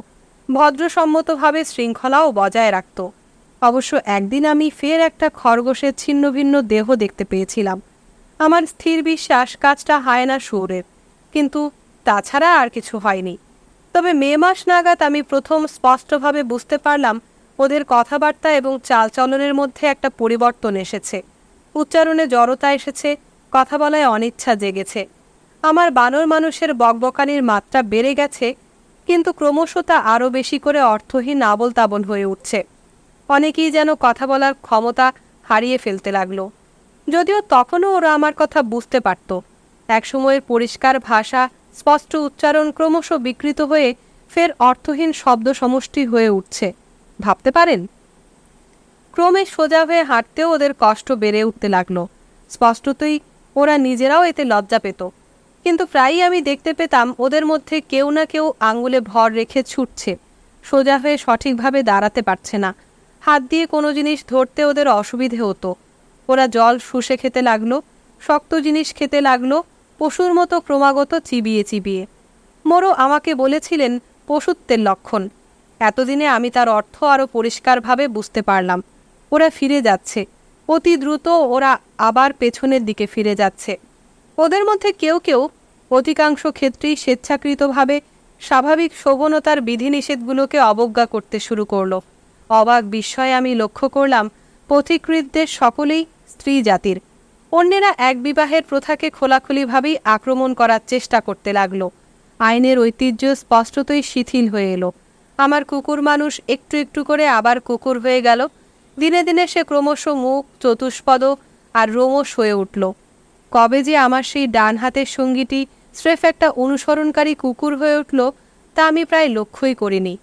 ভদ্রসম্মতভাবে শৃঙ্খলাও বজায় রাখত। অবশ্য একদিন আমি ফের একটা খরগোশের ছিন্ন ভিন্ন দেহ দেখতে পেয়েছিলাম। আমার স্থির বিশ্বাস কাজটা হায়না শুয়োরের, কিন্তু তাছাড়া আর কিছু হয়নি। তবে মে মাস নাগাদ আমি প্রথম স্পষ্টভাবে বুঝতে পারলাম ওদের কথাবার্তা এবং চালচলনের মধ্যে একটা পরিবর্তন এসেছে। উচ্চারণে জড়তা এসেছে, কথা বলায় অনিচ্ছা জেগেছে। আমার বানর মানুষের বকবকানির মাত্রা বেড়ে গেছে, কিন্তু ক্রমশ তা আরও বেশি করে অর্থহীন আবোল তাবোল হয়ে উঠছে। অনেকেই যেন কথা বলার ক্ষমতা হারিয়ে ফেলতে লাগলো, যদিও তখনও ওরা আমার কথা বুঝতে পারত। একসময়ের পরিষ্কার ভাষা, স্পষ্ট উচ্চারণ ক্রমশ বিকৃত হয়ে ফের অর্থহীন শব্দ সমষ্টি হয়ে উঠছে। ভাবতে পারেন? ক্রমে সোজা হয়ে হাঁটতেও ওদের কষ্ট বেড়ে উঠতে লাগলো। স্পষ্টতই ওরা নিজেরাও এতে লজ্জা পেত, কিন্তু প্রায়ই আমি দেখতে পেতাম ওদের মধ্যে কেউ না কেউ আঙুলে ভর রেখে ছুটছে, সোজা হয়ে সঠিকভাবে দাঁড়াতে পারছে না। হাত দিয়ে কোনো জিনিস ধরতে ওদের অসুবিধে হতো। ওরা জল শুষে খেতে লাগলো, শক্ত জিনিস খেতে লাগলো, পশুর মতো ক্রমাগত চিবিয়ে চিবিয়ে। মোরও আমাকে বলেছিলেন পশুত্বের লক্ষণ। এতদিনে আমি তার অর্থ আরও পরিষ্কারভাবে বুঝতে পারলাম। ওরা ফিরে যাচ্ছে, অতি দ্রুত ওরা আবার পেছনের দিকে ফিরে যাচ্ছে। ওদের মধ্যে কেউ কেউ, অধিকাংশ ক্ষেত্রেই স্বেচ্ছাকৃতভাবে, স্বাভাবিক শোভনতার বিধিনিষেধগুলোকে অবজ্ঞা করতে শুরু করল। অবাক বিস্ময়ে আমি লক্ষ্য করলাম পথিকৃতদের সকলেই স্ত্রী জাতির। অন্যেরা এক বিবাহের প্রথাকে খোলাখুলিভাবেই আক্রমণ করার চেষ্টা করতে লাগলো। আইনের ঐতিহ্য স্পষ্টতই শিথিল হয়ে এলো। আমার কুকুর মানুষ একটু একটু করে আবার কুকুর হয়ে গেল। দিনে দিনে সে ক্রমশ মুখ, চতুষ্পদ আর রোমশ হয়ে উঠল। কবে যে আমার সেই ডান হাতের সঙ্গীটি স্রেফ একটা অনুসরণকারী কুকুর হয়ে উঠল, তা আমি প্রায় লক্ষ্যই করিনি।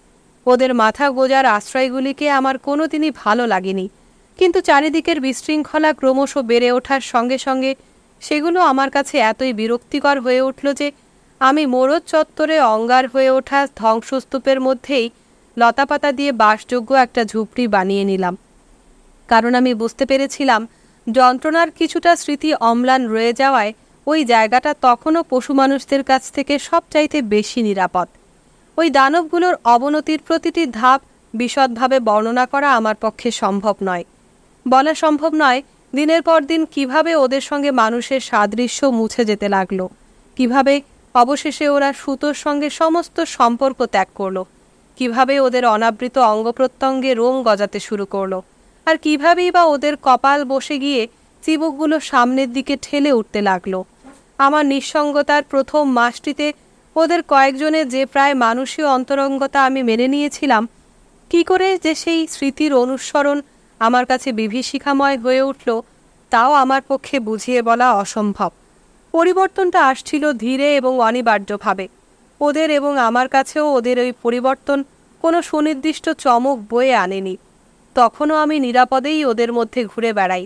ওদের মাথা গোজার আশ্রয়গুলিকে আমার কোনোদিনই ভালো লাগেনি, কিন্তু চারিদিকের বিশৃঙ্খলা ক্রমশ বেড়ে ওঠার সঙ্গে সঙ্গে সেগুলো আমার কাছে এতই বিরক্তিকর হয়ে উঠল যে আমি মোরদ চত্বরে অঙ্গার হয়ে ওঠা ধ্বংসস্তূপের মধ্যেই লতাপাতা দিয়ে বাসযোগ্য একটা ঝুপড়ি বানিয়ে নিলাম। কারণ আমি বুঝতে পেরেছিলাম যন্ত্রণার কিছুটা স্মৃতি অম্লান রয়ে যাওয়ায় ওই জায়গাটা তখনও পশু মানুষদের কাছ থেকে সবচাইতে বেশি নিরাপদ। ওই দানবগুলোর অবনতির প্রতিটি ধাপ বিশদভাবে বর্ণনা করা আমার পক্ষে সম্ভব নয়। বলা সম্ভব নয় দিনের পর দিন কিভাবে ওদের সঙ্গে মানুষের সাদৃশ্য মুছে যেতে লাগলো, কিভাবে অবশেষে ওরা সুতোর সঙ্গে সমস্ত সম্পর্ক ত্যাগ করলো, কিভাবে ওদের অনাবৃত অঙ্গপ্রত্যঙ্গে রোম গজাতে শুরু করলো, আর কিভাবেই বা ওদের কপাল বসে গিয়ে চিবুকগুলো সামনের দিকে ঠেলে উঠতে লাগলো। আমার নিঃসঙ্গতার প্রথম মাসটিতে ওদের কয়েকজনের যে প্রায় মানুষীয় অন্তরঙ্গতা আমি মেনে নিয়েছিলাম, কি করে যে সেই স্মৃতির অনুসরণ আমার কাছে বিভীষিকাময় হয়ে উঠল, তাও আমার পক্ষে বুঝিয়ে বলা অসম্ভব। পরিবর্তনটা আসছিল ধীরে এবং অনিবার্যভাবে। ওদের এবং আমার কাছেও ওদের ওই পরিবর্তন কোনো সুনির্দিষ্ট চমক বয়ে আনেনি। তখনও আমি নিরাপদেই ওদের মধ্যে ঘুরে বেড়াই,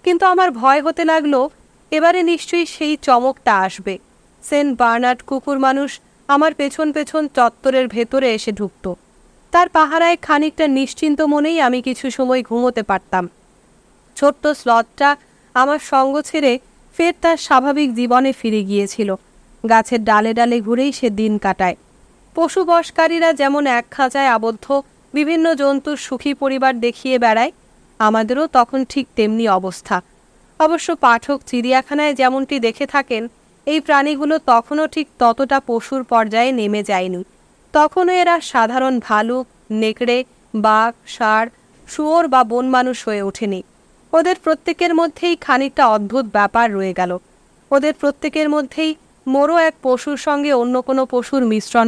কিন্তু আমার ভয় হতে লাগলো এবারে নিশ্চয়ই সেই চমকটা আসবে। সেন্ট বার্নার্ড কুকুর মানুষ আমার পেছন পেছন চত্বরের ভেতরে এসে ঢুকত। তার পাহারায় খানিকটা নিশ্চিন্ত মনেই আমি কিছু সময় ঘুমোতে পারতাম। ছোট্ট স্লথটা আমার সঙ্গ ছেড়ে ফের তার স্বাভাবিক জীবনে ফিরে গিয়েছিল। গাছের ডালে ডালে ঘুরেই সে দিন কাটায়। পশু বশকারীরা যেমন এক খাঁচায় আবদ্ধ বিভিন্ন জন্তুর সুখী পরিবার দেখিয়ে বেড়ায়, আমাদেরও তখন ঠিক তেমনি অবস্থা। অবশ্য পাঠক চিড়িয়াখানায় যেমনটি দেখে থাকেন, এই প্রাণীগুলো তখনও ঠিক ততটা পশুর পর্যায়ে নেমে যায়নি। তখনও এরা সাধারণ ভালুক, নেকড়ে, বাঘ, ষাঁড়, শুয়োর বা বন মানুষ হয়ে ওঠেনি। ওদের প্রত্যেকের মধ্যেই খানিকটা অদ্ভুত ব্যাপার রয়ে গেল। ওদের প্রত্যেকের মধ্যেই মোরও এক পশুর সঙ্গে অন্য কোনো পশুর মিশ্রণ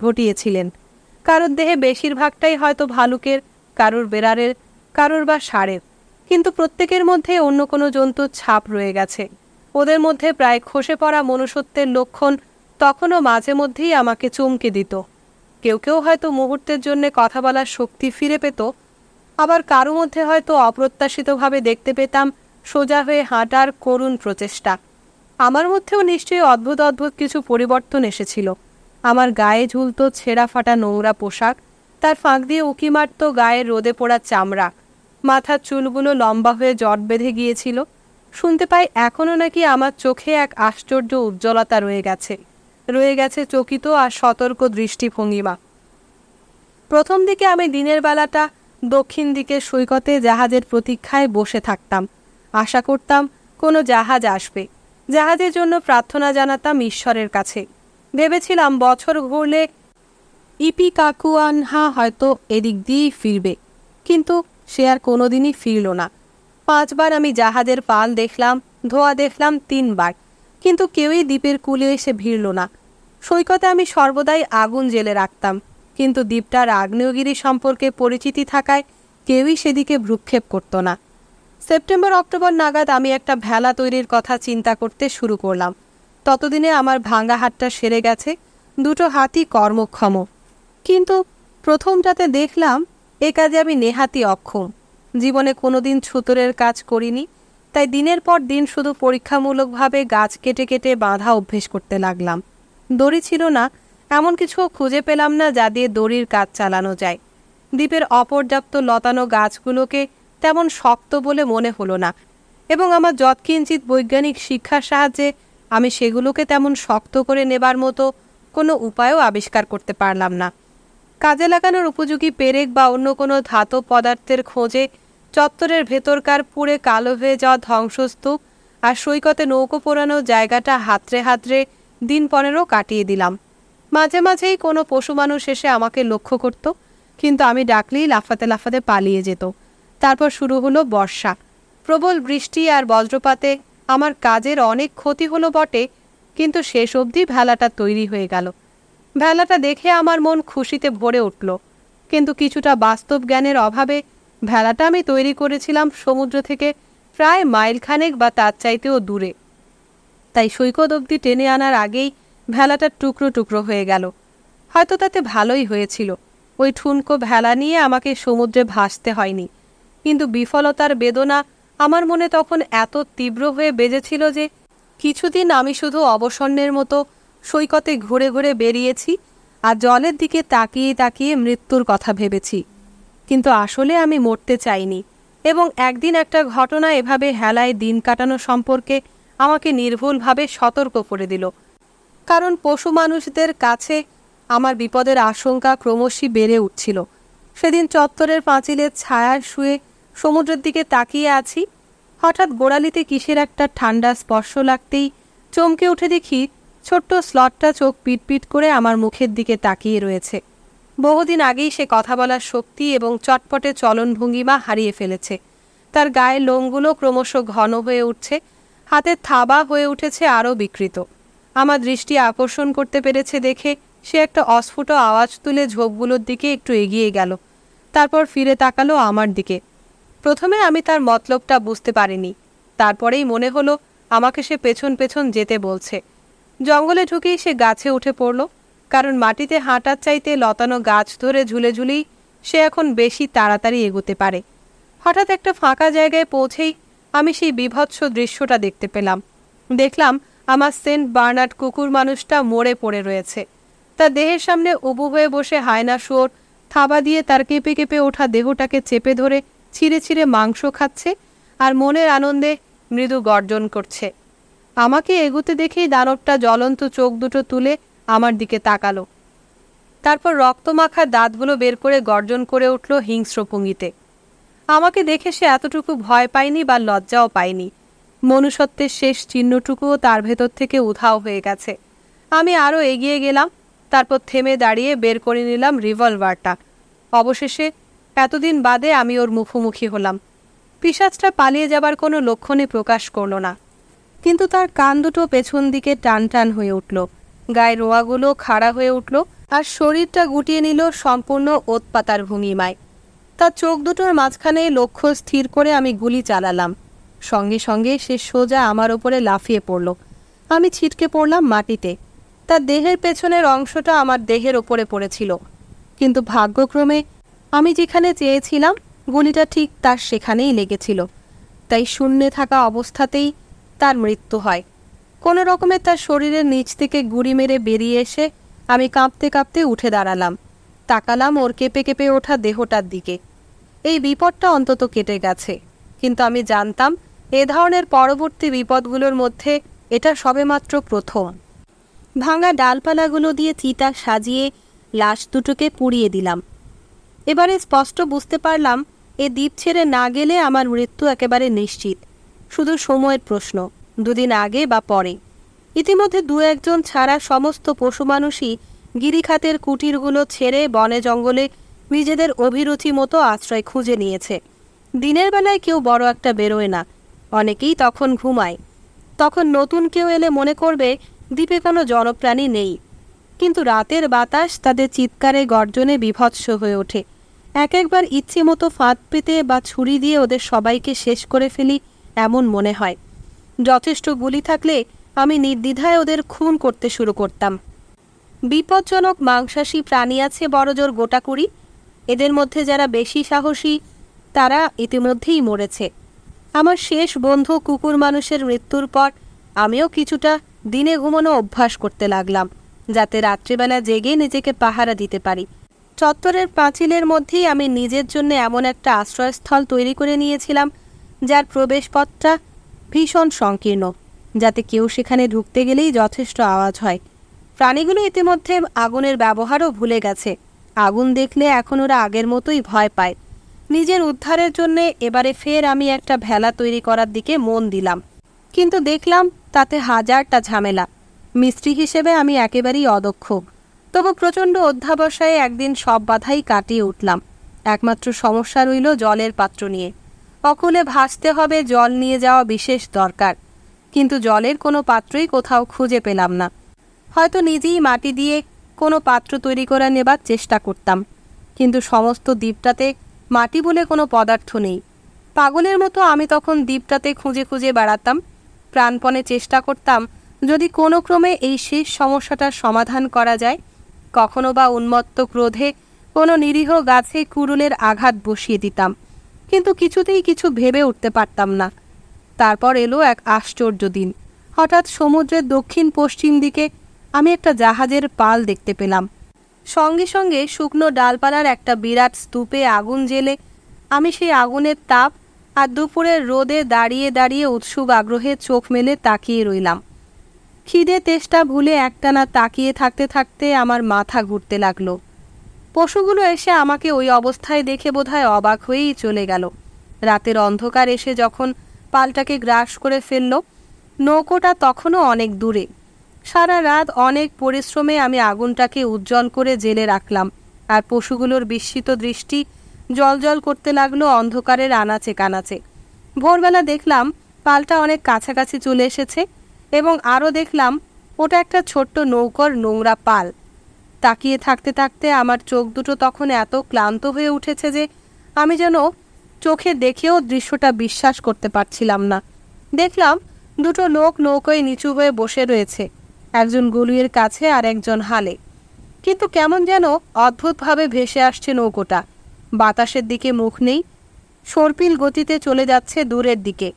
ঘটিয়েছিলেন। কারোর দেহে বেশিরভাগটাই হয়তো ভালুকের, কারোর বেড়ালের, কারোর বা ষাঁড়ের, কিন্তু প্রত্যেকের মধ্যে অন্য কোনো জন্তুর ছাপ রয়ে গেছে। ওদের মধ্যে প্রায় খসে পড়া মনুষ্যত্বের লক্ষণ তখনও মাঝে মধ্যেই আমাকে চমকে দিত। কেউ কেউ হয়তো মুহূর্তের জন্যে কথা বলার শক্তি ফিরে পেত, আবার কারো মধ্যে হয়তো অপ্রত্যাশিতভাবে দেখতে পেতাম সোজা হয়ে হাঁটার করুণ প্রচেষ্টা। আমার মধ্যেও নিশ্চয়ই অদ্ভুত অদ্ভুত কিছু পরিবর্তন এসেছিল। আমার গায়ে ঝুলত ছেঁড়া ফাটা নোংরা পোশাক, তার ফাঁক দিয়ে উঁকি মারত গায়ের রোদে পোড়া চামড়া, মাথার চুলগুলো লম্বা হয়ে জট বেঁধে গিয়েছিল। শুনতে পাই এখনও নাকি আমার চোখে এক আশ্চর্য উজ্জ্বলতা রয়ে গেছে চকিত আর সতর্ক দৃষ্টিভঙ্গিমা। প্রথম দিকে আমি দিনের বেলাটা দক্ষিণ দিকের সৈকতে জাহাজের প্রতীক্ষায় বসে থাকতাম। আশা করতাম কোনো জাহাজ আসবে, জাহাজের জন্য প্রার্থনা জানাতাম ঈশ্বরের কাছে। ভেবেছিলাম বছর ঘুরলে ইপিকাকুয়ানহা হয়তো এদিক দিয়েই ফিরবে, কিন্তু সে আর কোনোদিনই ফিরল না। 5 বার আমি জাহাজের পাল দেখলাম, ধোয়া দেখলাম 3 বার, কিন্তু কেউই দ্বীপের কূলে এসে ভিড়ল না। সৈকতে আমি সর্বদাই আগুন জ্বেলে রাখতাম, কিন্তু দ্বীপটার আগ্নেয়গিরি সম্পর্কে পরিচিতি থাকায় কেউই সেদিকে ভ্রুক্ষেপ করত না। সেপ্টেম্বর অক্টোবর নাগাদ আমি একটা ভেলা তৈরির কথা চিন্তা করতে শুরু করলাম। ততদিনে আমার ভাঙা হাতটা সেরে গেছে, 2 হাতই কর্মক্ষম। কিন্তু প্রথমটাতে দেখলাম এ কাজে আমি নেহাতি অক্ষম। জীবনে কোনোদিন ছুতোরের কাজ করিনি, তাই দিনের পর দিন শুধু পরীক্ষামূলকভাবে গাছ কেটে কেটে বাঁধা অভ্যেস করতে লাগলাম। দড়ি ছিল না, এমন কিছুও খুঁজে পেলাম না যা দিয়ে দড়ির কাজ চালানো যায়। দ্বীপের অপর্যাপ্ত লতানো গাছগুলোকে তেমন শক্ত বলে মনে হলো না, এবং আমার যৎকিঞ্চিৎ বৈজ্ঞানিক শিক্ষার সাহায্যে আমি সেগুলোকে তেমন শক্ত করে নেবার মতো কোনো উপায়ও আবিষ্কার করতে পারলাম না। কাজে লাগানোর উপযোগী পেরেক বা অন্য কোনো ধাতব পদার্থের খোঁজে চত্বরের ভেতরকার পুড়ে কালো হয়ে যাওয়া ধ্বংসস্তূপ আর সৈকতে নৌকো পোড়ানো জায়গাটা হাতড়ে হাতড়ে দিন 15 কাটিয়ে দিলাম। মাঝে মাঝেই কোনো পশু মানুষ এসে আমাকে লক্ষ্য করত, কিন্তু আমি ডাকলেই লাফাতে লাফাতে পালিয়ে যেত। তারপর শুরু হলো বর্ষা। প্রবল বৃষ্টি আর বজ্রপাতে আমার কাজের অনেক ক্ষতি হলো বটে, কিন্তু শেষ অবধি ভেলাটা তৈরি হয়ে গেল। ভেলাটা দেখে আমার মন খুশিতে ভরে উঠল, কিন্তু কিছুটা বাস্তব জ্ঞানের অভাবে ভেলাটা আমি তৈরি করেছিলাম সমুদ্র থেকে প্রায় মাইলখানেক বা তার চাইতেও দূরে। তাই সৈকত অবধি টেনে আনার আগেই ভেলাটা টুকরো টুকরো হয়ে গেল। হয়তো তাতে ভালোই হয়েছিল, ওই ঠুনকো ভেলা নিয়ে আমাকে সমুদ্রে ভাসতে হয়নি। কিন্তু বিফলতার বেদনা আমার মনে তখন এত তীব্র হয়ে বেজেছিল যে কিছুদিন আমি শুধু অবসন্নের মতো সৈকতে ঘুরে ঘুরে বেরিয়েছি আর জলের দিকে তাকিয়ে তাকিয়ে মৃত্যুর কথা ভেবেছি। কিন্তু আসলে আমি মরতে চাইনি, এবং একদিন একটা ঘটনা এভাবে হেলায় দিন কাটানো সম্পর্কে আমাকে নির্ভুলভাবে সতর্ক করে দিল। কারণ পশু মানুষদের কাছে আমার বিপদের আশঙ্কা ক্রমশই বেড়ে উঠছিল। সেদিন চত্বরের পাঁচিলের ছায়ায় শুয়ে সমুদ্রের দিকে তাকিয়ে আছি, হঠাৎ গোড়ালিতে কিসের একটা ঠান্ডা স্পর্শ লাগতেই চমকে উঠে দেখি ছোট্ট স্লটটা চোখ পিটপিট করে আমার মুখের দিকে তাকিয়ে রয়েছে। বহুদিন আগেই সে কথা বলার শক্তি এবং চটপটে চলনভঙ্গিমা হারিয়ে ফেলেছে। তার গায়ের লোমগুলো ক্রমশ ঘন হয়ে উঠছে, হাতের থাবা হয়ে উঠেছে আরও বিকৃত। আমার দৃষ্টি আকর্ষণ করতে পেরেছে দেখে সে একটা অস্ফুট আওয়াজ তুলে ঝোপগুলোর দিকে একটু এগিয়ে গেল, তারপর ফিরে তাকালো আমার দিকে। প্রথমে আমি তার মতলবটা বুঝতে পারিনি, তারপরেই মনে হলো আমাকে সে পেছন পেছন যেতে বলছে। জঙ্গলে ঢুকেই সে গাছে উঠে পড়ল, কারণ মাটিতে হাঁটার চাইতে লতানো গাছ ধরে ঝুলে ঝুলেই সে এখন বেশি তাড়াতাড়ি এগোতে পারে। হঠাৎ একটা ফাঁকা জায়গায় পৌঁছেই আমি সেই বীভৎস দৃশ্যটা দেখতে পেলাম। দেখলাম আমার সেন্ট বার্নার্ড কুকুর মানুষটা মরে পড়ে রয়েছে। তার দেহের সামনে উবু হয়ে বসে হায়না শুয়োর থাবা দিয়ে তার কেঁপে কেঁপে ওঠা দেহটাকে চেপে ধরে ছিঁড়ে ছিঁড়ে মাংস খাচ্ছে আর মনের আনন্দে মৃদু গর্জন করছে। আমাকে এগুতে দেখেই দানবটা জ্বলন্ত চোখ দুটো তুলে আমার দিকে তাকালো, তারপর রক্তমাখা দাঁতগুলো বের করে গর্জন করে উঠল হিংস্র ভঙ্গিতে। আমাকে দেখে সে এতটুকু ভয় পায়নি বা লজ্জাও পায়নি। মনুষ্যত্বের শেষ চিহ্নটুকুও তার ভেতর থেকে উধাও হয়ে গেছে। আমি আরও এগিয়ে গেলাম, তারপর থেমে দাঁড়িয়ে বের করে নিলাম রিভলভারটা। অবশেষে এতদিন বাদে আমি ওর মুখোমুখি হলাম। পিশাচটা পালিয়ে যাবার কোনো লক্ষণই প্রকাশ করল না, কিন্তু তার কান দুটো পেছন দিকে টান টান হয়ে উঠল, গায়ের রোয়াগুলো খাড়া হয়ে উঠল আর শরীরটা গুটিয়ে নিল সম্পূর্ণ ওতপাতার ভঙ্গিমায়। তার চোখ দুটোর মাঝখানে লক্ষ্য স্থির করে আমি গুলি চালালাম। সঙ্গে সঙ্গে সে সোজা আমার ওপরে লাফিয়ে পড়ল। আমি ছিটকে পড়লাম মাটিতে। তার দেহের পেছনের অংশটা আমার দেহের ওপরে পড়েছিল, কিন্তু ভাগ্যক্রমে আমি যেখানে চেয়েছিলাম গুলিটা ঠিক তার সেখানেই লেগেছিল। তাই শূন্যে থাকা অবস্থাতেই তার মৃত্যু হয়। কোনো রকমে তার শরীরের নিচ থেকে গুড়ি মেরে বেরিয়ে এসে আমি কাঁপতে কাঁপতে উঠে দাঁড়ালাম, তাকালাম ওর কেঁপে কেঁপে ওঠা দেহটার দিকে। এই বিপদটা অন্তত কেটে গেছে, কিন্তু আমি জানতাম এ ধরনের পরবর্তী বিপদগুলোর মধ্যে এটা সবেমাত্র প্রথম। ভাঙা ডালপালাগুলো দিয়ে চিতা সাজিয়ে লাশ দুটোকে পুড়িয়ে দিলাম। এবারে স্পষ্ট বুঝতে পারলাম এ দ্বীপ ছেড়ে না গেলে আমার মৃত্যু একেবারে নিশ্চিত, শুধু সময়ের প্রশ্ন, দুদিন আগে বা পরে। ইতিমধ্যে দু একজন ছাড়া সমস্ত পশু মানুষই গিরিখাতের কুটিরগুলো ছেড়ে বনে জঙ্গলে নিজেদের অভিরুচি মতো আশ্রয় খুঁজে নিয়েছে। দিনের বেলায় কেউ বড় একটা বেরোয় না, অনেকেই তখন ঘুমায়। তখন নতুন কেউ এলে মনে করবে দ্বীপে কোনো জনপ্রাণী নেই, কিন্তু রাতের বাতাস তাদের চিৎকারে গর্জনে বিভৎস হয়ে ওঠে। এক একবার ইচ্ছে মতো ফাঁদ পেতে বা ছুরি দিয়ে ওদের সবাইকে শেষ করে ফেলি এমন মনে হয়। যথেষ্ট গুলি থাকলে আমি নির্দ্বিধায় ওদের খুন করতে শুরু করতাম। বিপজ্জনক মাংসাশী প্রাণী আছে বড়জোর গোটাকুড়ি। এদের মধ্যে যারা বেশি সাহসী তারা ইতিমধ্যেই মরেছে। আমার শেষ বন্ধু কুকুর মানুষের মৃত্যুর পর আমিও কিছুটা দিনে ঘুমানো অভ্যাস করতে লাগলাম, যাতে রাত্রিবেলা জেগে নিজেকে পাহারা দিতে পারি। চত্বরের পাঁচিলের মধ্যেই আমি নিজের জন্য এমন একটা আশ্রয়স্থল তৈরি করে নিয়েছিলাম, যার প্রবেশপথটা ভীষণ সংকীর্ণ, যাতে কেউ সেখানে ঢুকতে গেলেই যথেষ্ট আওয়াজ হয়। প্রাণীগুলো ইতিমধ্যে আগুনের ব্যবহারও ভুলে গেছে। আগুন দেখলে এখন ওরা আগের মতোই ভয় পায়। নিজের উদ্ধারের জন্যে এবারে ফের আমি একটা ভেলা তৈরি করার দিকে মন দিলাম, কিন্তু দেখলাম তাতে হাজারটা ঝামেলা। মিস্ত্রি হিসেবে আমি একেবারেই অদক্ষ, তবু প্রচণ্ড অধ্যাবসায়ে একদিন সব বাধাই কাটিয়ে উঠলাম। একমাত্র সমস্যা রইল জলের পাত্র নিয়ে। অকুলে ভাসতে হবে, জল নিয়ে যাওয়া বিশেষ দরকার, কিন্তু জলের কোনো পাত্রই কোথাও খুঁজে পেলাম না। হয়তো নিজেই মাটি দিয়ে কোনো পাত্র তৈরি করে নেবার চেষ্টা করতাম, কিন্তু সমস্ত দ্বীপটাতে মাটি বলে কোনো পদার্থ নেই। পাগলের মতো আমি তখন দ্বীপটাতে খুঁজে খুঁজে বেড়াতাম, প্রাণপণে চেষ্টা করতাম যদি কোনো ক্রমে এই শেষ সমস্যাটার সমাধান করা যায়। কখনো বা উন্মত্ত ক্রোধে কোনো নিরীহ গাছে কুড়ুলের আঘাত বসিয়ে দিতাম, কিন্তু কিছুতেই কিছু ভেবে উঠতে পারতাম না। তারপর এলো এক আশ্চর্য দিন। হঠাৎ সমুদ্রের দক্ষিণ পশ্চিম দিকে আমি একটা জাহাজের পাল দেখতে পেলাম। সঙ্গে সঙ্গে শুকনো ডালপালার একটা বিরাট স্তূপে আগুন জ্বেলে আমি সেই আগুনের তাপ আর দুপুরের রোদে দাঁড়িয়ে দাঁড়িয়ে উৎসুক আগ্রহে চোখ মেলে তাকিয়ে রইলাম। খিদে তেষ্টা ভুলে একটানা তাকিয়ে থাকতে থাকতে আমার মাথা ঘুরতে লাগলো। পশুগুলো এসে আমাকে ওই অবস্থায় দেখে বোধহয় অবাক হয়েই চলে গেল। রাতের অন্ধকার এসে যখন পালটাকে গ্রাস করে ফেলল, নৌকোটা তখনও অনেক দূরে। সারা রাত অনেক পরিশ্রমে আমি আগুনটাকে উজ্জ্বল করে জেলে রাখলাম, আর পশুগুলোর বিস্মিত দৃষ্টি জলজল করতে লাগলো অন্ধকারের আনাচে কানাচে। ভোরবেলা দেখলাম পালটা অনেক কাছাকাছি চলে এসেছে, এবং আরও দেখলাম ওটা একটা ছোট্ট নৌকোর নোংরা পাল। তাকিয়ে থাকতে থাকতে আমার চোখ দুটো তখন এত ক্লান্ত হয়ে উঠেছে যে আমি যেন চোখে দেখেও দৃশ্যটা বিশ্বাস করতে পারছিলাম না। দেখলাম দুটো লোক নৌকোয় নিচু হয়ে বসে রয়েছে, একজন গলুইয়ের কাছে আর একজন হালে। কিন্তু কেমন যেন অদ্ভুতভাবে ভেসে আসছে নৌকোটা। বাতাসের দিকে মুখ নেই, সর্পিল গতিতে চলে যাচ্ছে দূরের দিকে।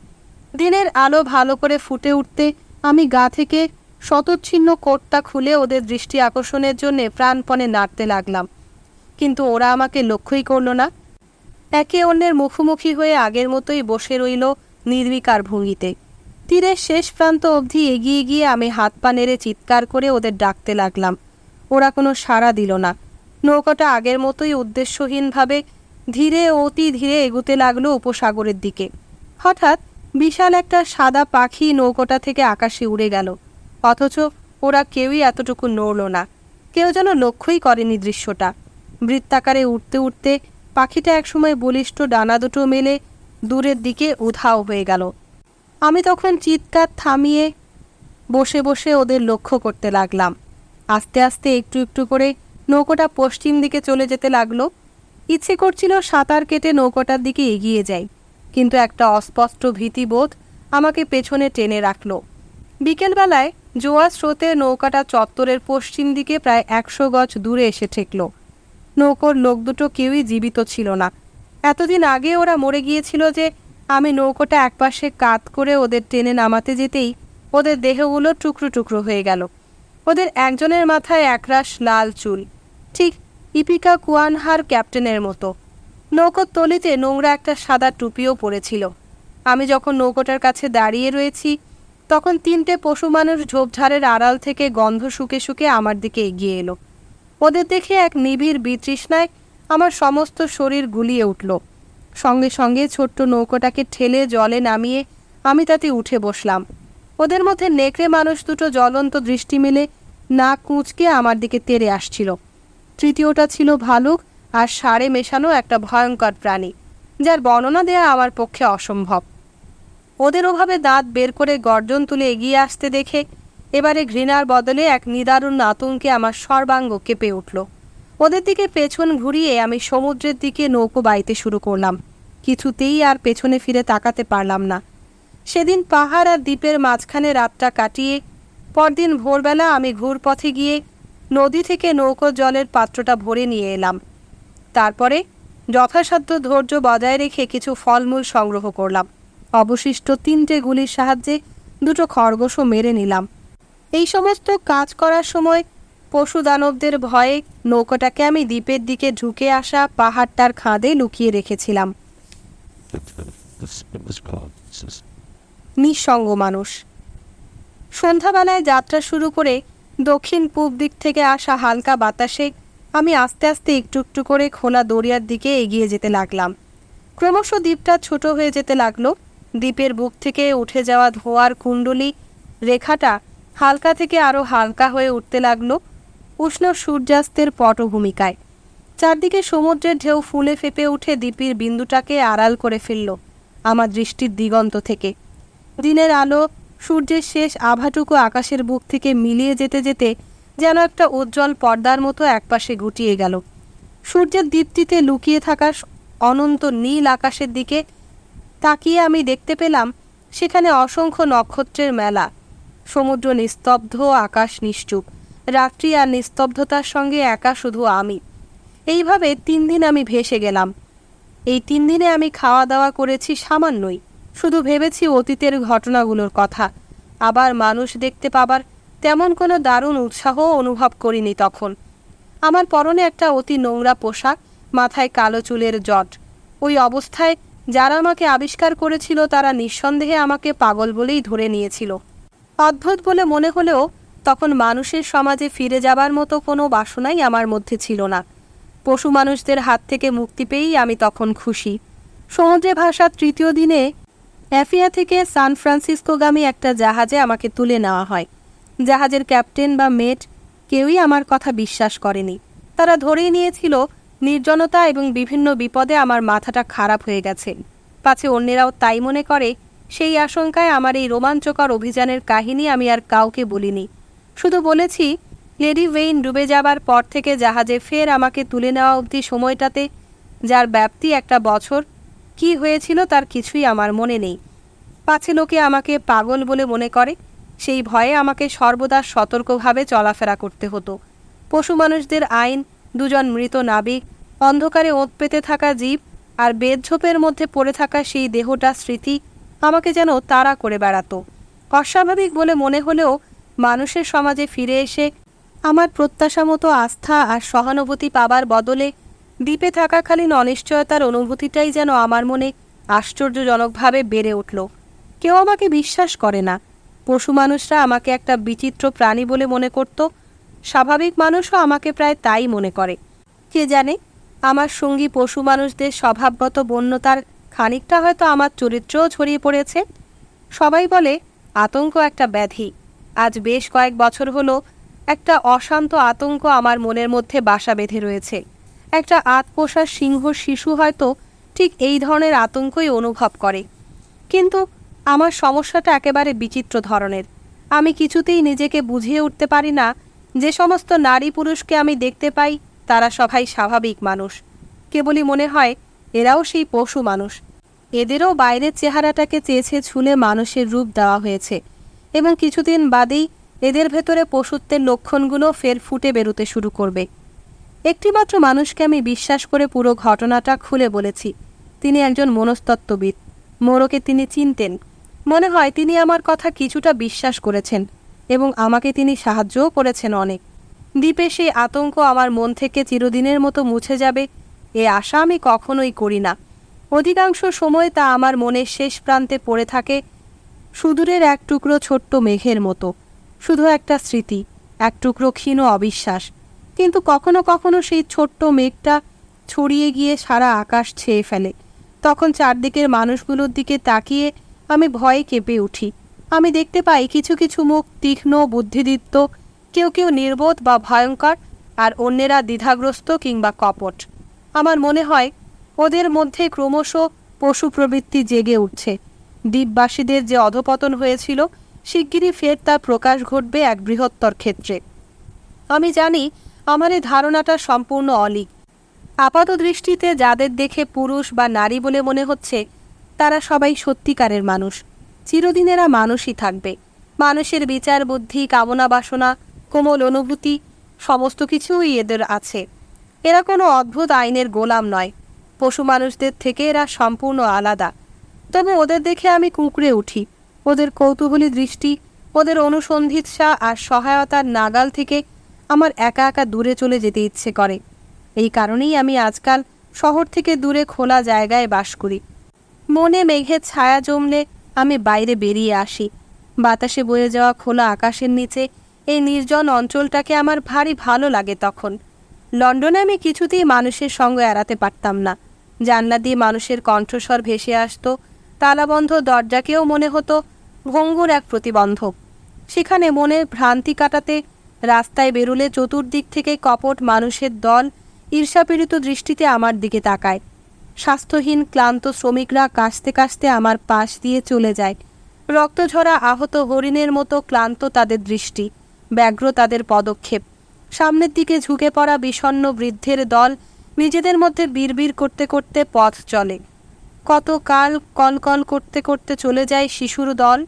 দিনের আলো ভালো করে ফুটে উঠতে আমি গা থেকে শতচ্ছিন্ন কোটটা খুলে ওদের দৃষ্টি আকর্ষণের জন্য প্রাণপণে নাড়তে লাগলাম, কিন্তু ওরা আমাকে লক্ষ্যই করল না। একে অন্যের মুখোমুখি হয়ে আগের মতোই বসে রইল নির্বিকার ভঙ্গিতে। তীরের শেষ প্রান্ত অবধি এগিয়ে গিয়ে আমি হাত পা নেড়ে চিৎকার করে ওদের ডাকতে লাগলাম। ওরা কোনো সাড়া দিল না। নৌকাটা আগের মতোই উদ্দেশ্যহীনভাবে ধীরে অতি ধীরে এগুতে লাগলো উপসাগরের দিকে। হঠাৎ বিশাল একটা সাদা পাখি নৌকোটা থেকে আকাশে উড়ে গেল, অথচ ওরা কেউই এতটুকু নড়ল না। কেউ যেন লক্ষ্যই করেনি দৃশ্যটা। বৃত্তাকারে উঠতে উঠতে পাখিটা একসময় বলিষ্ঠ ডানা দুটো মেলে দূরের দিকে উধাও হয়ে গেল। আমি তখন চিৎকার থামিয়ে বসে বসে ওদের লক্ষ্য করতে লাগলাম। আস্তে আস্তে একটু একটু করে নৌকোটা পশ্চিম দিকে চলে যেতে লাগলো। ইচ্ছে করছিল সাঁতার কেটে নৌকোটার দিকে এগিয়ে যাই, কিন্তু একটা অস্পষ্ট ভীতিবোধ আমাকে পেছনে টেনে রাখল। বিকেলবেলায় জোয়ার স্রোতে নৌকাটা চত্বরের পশ্চিম দিকে প্রায় 100 গজ দূরে এসে ঠেকল। নৌকোর লোক দুটো কেউই জীবিত ছিল না। এতদিন আগে ওরা মরে গিয়েছিল যে আমি নৌকোটা একপাশে কাত করে ওদের টেনে নামাতে যেতেই ওদের দেহগুলো টুকরো টুকরো হয়ে গেল। ওদের একজনের মাথায় একরাশ লাল চুল, ঠিক ইপিকা কুয়ানহার ক্যাপ্টেনের মতো। নৌকোর তলিতে নোংরা একটা সাদা টুপিও পড়েছিল। আমি যখন নৌকোটার কাছে দাঁড়িয়ে রয়েছি তখন 3টে পশু মানুষ ঝোপঝাড়ের আড়াল থেকে গন্ধ শুকে শুকে আমার দিকে এগিয়ে এলো। ওদের দেখে এক নিবিড় বিতৃষ্ণায় আমার সমস্ত শরীর গুলিয়ে উঠল। সঙ্গে সঙ্গে ছোট্ট নৌকোটাকে ঠেলে জলে নামিয়ে আমি তাতে উঠে বসলাম। ওদের মধ্যে নেকড়ে মানুষ দুটো জ্বলন্ত দৃষ্টি মেলে নাক কুঁচকে আমার দিকে তেড়ে আসছিল। তৃতীয়টা ছিল ভালুক আর ষাঁড়ে মেশানো একটা ভয়ঙ্কর প্রাণী, যার বর্ণনা দেয়া আমার পক্ষে অসম্ভব। ওদের ওভাবে দাঁত বের করে গর্জন তুলে এগিয়ে আসতে দেখে এবারে ঘৃণার বদলে এক নিদারুণ আতঙ্কে আমার সর্বাঙ্গ কেঁপে উঠল। ওদের দিকে পেছন ঘুরিয়ে আমি সমুদ্রের দিকে নৌকো বাইতে শুরু করলাম। কিছুতেই আর পেছনে ফিরে তাকাতে পারলাম না। সেদিন পাহাড় আর দ্বীপের মাঝখানে রাতটা কাটিয়ে পরদিন ভোরবেলা আমি ঘুরপথে গিয়ে নদী থেকে নৌকো জলের পাত্রটা ভরে নিয়ে এলাম। তারপরে যথাসাধ্য ধৈর্য বজায় রেখে কিছু ফলমূল সংগ্রহ করলাম। অবশিষ্ট 3টে গুলির সাহায্যে 2টো খরগোশও মেরে নিলাম। এই সমস্ত কাজ করার সময় পশু দানবদের ভয়ে নৌকাটাকে আমি দ্বীপের দিকে ঝুঁকে আসা পাহাড়টার খাদে লুকিয়ে রেখেছিলাম। নিঃসঙ্গ মানুষ। সন্ধ্যাবেলায় যাত্রা শুরু করে দক্ষিণ পূব দিক থেকে আসা হালকা বাতাসে আমি আস্তে আস্তে একটু একটু করে খোলা দরিয়ার দিকে এগিয়ে যেতে লাগলাম। ক্রমশ দ্বীপটা ছোট হয়ে যেতে লাগলো। দ্বীপের বুক থেকে উঠে যাওয়া ধোঁয়ার কুণ্ডলী রেখাটা হালকা থেকে আরও হালকা হয়ে উঠতে লাগলো উষ্ণ সূর্যাস্তের পটভূমিকায়। চারদিকে সমুদ্রের ঢেউ ফুলে ফেঁপে উঠে দ্বীপের বিন্দুটাকে আড়াল করে ফেলল আমার দৃষ্টির দিগন্ত থেকে। দিনের আলো সূর্যের শেষ আভাটুকু আকাশের বুক থেকে মিলিয়ে যেতে যেতে যেন একটা উজ্জ্বল পর্দার মতো একপাশে গুটিয়ে গেল। সূর্যের দীপ্তিতে লুকিয়ে থাকা অনন্ত নীল আকাশের দিকে তাকিয়ে আমি দেখতে পেলাম সেখানে অসংখ্য নক্ষত্রের মেলা। সমুদ্র নিস্তব্ধ, আকাশ নিশ্চুপ, রাত্রি আর নিস্তব্ধতার সঙ্গে একা শুধু আমি। এইভাবে 3 দিন আমি ভেসে গেলাম। এই 3 দিনে আমি খাওয়া দাওয়া করেছি সামান্যই, শুধু ভেবেছি অতীতের ঘটনাগুলোর কথা। আবার মানুষ দেখতে পাবার তেমন কোনো দারুণ উৎসাহ অনুভব করিনি তখন। আমার পরনে একটা অতি নোংরা পোশাক, মাথায় কালো চুলের জট। ওই অবস্থায় যারা আমাকে আবিষ্কার করেছিল তারা নিঃসন্দেহে আমাকে পাগল বলেই ধরে নিয়েছিল। অদ্ভুত বলে মনে হলেও তখন মানুষের সমাজে ফিরে যাবার মতো কোনো বাসনাই আমার মধ্যে ছিল না। পশু মানুষদের হাত থেকে মুক্তি পেয়েই আমি তখন খুশি। সমুদ্রে ভাসার 3য় দিনে অ্যাফিয়া থেকে সান ফ্রান্সিসকোগামী একটা জাহাজে আমাকে তুলে নেওয়া হয়। জাহাজের ক্যাপ্টেন বা মেট কেউই আমার কথা বিশ্বাস করেনি। তারা ধরেই নিয়েছিল নির্জনতা এবং বিভিন্ন বিপদে আমার মাথাটা খারাপ হয়ে গেছে, পাছে অন্যেরাও তাই মনে করে। সেই আশঙ্কায় আমার এই রোমাঞ্চকর অভিযানের কাহিনী আমি আর কাউকে বলিনি। শুধু বলেছি লেডি ওয়েইন ডুবে যাবার পর থেকে জাহাজে ফের আমাকে তুলে নেওয়া অবধি সময়টাতে, যার ব্যাপ্তি 1 বছর, কি হয়েছিল তার কিছুই আমার মনে নেই। পাছে লোকে আমাকে পাগল বলে মনে করে, সেই ভয়ে আমাকে সর্বদা সতর্কভাবে চলাফেরা করতে হতো। পশু মানুষদের আইন, 2 জন মৃত নাবিক, অন্ধকারে ওঁত পেতে থাকা জীব আর বেদঝোপের মধ্যে পড়ে থাকা সেই দেহটা স্মৃতি আমাকে যেন তাড়া করে বেড়াতো। অস্বাভাবিক বলে মনে হলেও মানুষের সমাজে ফিরে এসে আমার প্রত্যাশা মতো আস্থা আর সহানুভূতি পাবার বদলে দ্বীপে থাকাকালীন অনিশ্চয়তার অনুভূতিটাই যেন আমার মনে আশ্চর্যজনকভাবে বেড়ে উঠল। কেউ আমাকে বিশ্বাস করে না। পশু মানুষরা আমাকে একটা বিচিত্র প্রাণী বলে মনে করত। স্বাভাবিক মানুষও আমাকে প্রায় তাই মনে করে। কে জানে, আমার সঙ্গী পশু মানুষদের স্বভাবগত বন্যতার খানিকটা হয়তো আমার চরিত্রেও ছড়িয়ে পড়েছে। সবাই বলে আতঙ্ক একটা ব্যাধি। আজ বেশ কয়েক বছর হলো একটা অশান্ত আতঙ্ক আমার মনের মধ্যে বাসা বেঁধে রয়েছে। একটা আতপোষা সিংহ শিশু হয়তো ঠিক এই ধরনের আতঙ্কই অনুভব করে। কিন্তু আমার সমস্যাটা একেবারে বিচিত্র ধরনের। আমি কিছুতেই নিজেকে বুঝিয়ে উঠতে পারি না যে সমস্ত নারী পুরুষকে আমি দেখতে পাই তারা সবাই স্বাভাবিক মানুষ। কেবলই মনে হয় এরাও সেই পশু মানুষ। এদেরও বাইরের চেহারাটাকে চেয়েছে ছুলে মানুষের রূপ দেওয়া হয়েছে এবং কিছুদিন বাদেই এদের ভেতরে পশুত্বের লক্ষণগুলো ফের ফুটে বেরোতে শুরু করবে। একটিমাত্র মানুষকে আমি বিশ্বাস করে পুরো ঘটনাটা খুলে বলেছি। তিনি একজন মনস্তত্ত্ববিদ। মোরকে তিনি চিনতেন। মনে হয় তিনি আমার কথা কিছুটা বিশ্বাস করেছেন এবং আমাকে তিনি সাহায্যও করেছেন অনেক। দ্বীপে সেই আতঙ্ক আমার মন থেকে চিরদিনের মতো মুছে যাবে এ আশা আমি কখনোই করি না। অধিকাংশ সময় তা আমার মনের শেষ প্রান্তে পড়ে থাকে সুদূরের এক টুকরো ছোট্ট মেঘের মতো, শুধু একটা স্মৃতি, এক টুকরো ক্ষীণ অবিশ্বাস। কিন্তু কখনো কখনো সেই ছোট্ট মেঘটা ছড়িয়ে গিয়ে সারা আকাশ ছেয়ে ফেলে। তখন চারদিকের মানুষগুলোর দিকে তাকিয়ে আমি ভয়ে কেঁপে উঠি। আমি দেখতে পাই কিছু কিছু মুখ তীক্ষ্ণ, বুদ্ধিদীপ্ত, কেউ কেউ নির্বোধ বা ভয়ঙ্কর, আর অন্যেরা দ্বিধাগ্রস্ত কিংবা কপট। আমার মনে হয় ওদের মধ্যে ক্রমশ পশু প্রবৃত্তি জেগে উঠছে। দ্বীপবাসীদের যে অধপতন হয়েছিল শিগগিরই ফের তার প্রকাশ ঘটবে এক বৃহত্তর ক্ষেত্রে। আমি জানি আমার এই ধারণাটা সম্পূর্ণ অলীক। আপাত দৃষ্টিতে যাদের দেখে পুরুষ বা নারী বলে মনে হচ্ছে তারা সবাই সত্যিকারের মানুষ। চিরদিনেরা মানুষই থাকবে। মানুষের বিচার বুদ্ধি, কামনা বাসনা, কোমল অনুভূতি সমস্ত কিছুই এদের আছে। এরা কোনো অদ্ভুত আইনের গোলাম নয়। পশু মানুষদের থেকে এরা সম্পূর্ণ আলাদা। তবে ওদের দেখে আমি কুঁকড়ে উঠি। ওদের কৌতূহলী দৃষ্টি, ওদের অনুসন্ধিৎসা আর সহায়তার নাগাল থেকে আমার একা একা দূরে চলে যেতে ইচ্ছে করে। এই কারণেই আমি আজকাল শহর থেকে দূরে খোলা জায়গায় বাস করি। মনে মেঘের ছায়া জমলে আমি বাইরে বেরিয়ে আসি। বাতাসে বয়ে যাওয়া খোলা আকাশের নিচে এই নির্জন অঞ্চলটাকে আমার ভারী ভালো লাগে। তখন লন্ডনে আমি কিছুতেই মানুষের সঙ্গ এড়াতে পারতাম না। জানলা দিয়ে মানুষের কণ্ঠস্বর ভেসে আসতো। তালাবন্ধ দরজাকেও মনে হতো ভঙ্গুর এক প্রতিবন্ধক। সেখানে মনের ভ্রান্তি কাটাতে রাস্তায় বেরুলে চতুর্দিক থেকে কপট মানুষের দল ঈর্ষাপীড়িত দৃষ্টিতে আমার দিকে তাকায়। স্বাস্থ্যহীন ক্লান্ত শ্রমিকরা কাশতে কাশতে আমার পাশ দিয়ে চলে যায়। রক্তঝরা আহত হরিণের মতো ক্লান্ত তাদের দৃষ্টি, ব্যগ্র তাদের পদক্ষেপ। সামনের দিকে ঝুঁকে পড়া বিষণ্ণ বৃদ্ধের দল নিজেদের মধ্যে বিড়বিড় করতে করতে পথ চলে। কতকাল কলকল করতে করতে চলে যায় শিশুর দল।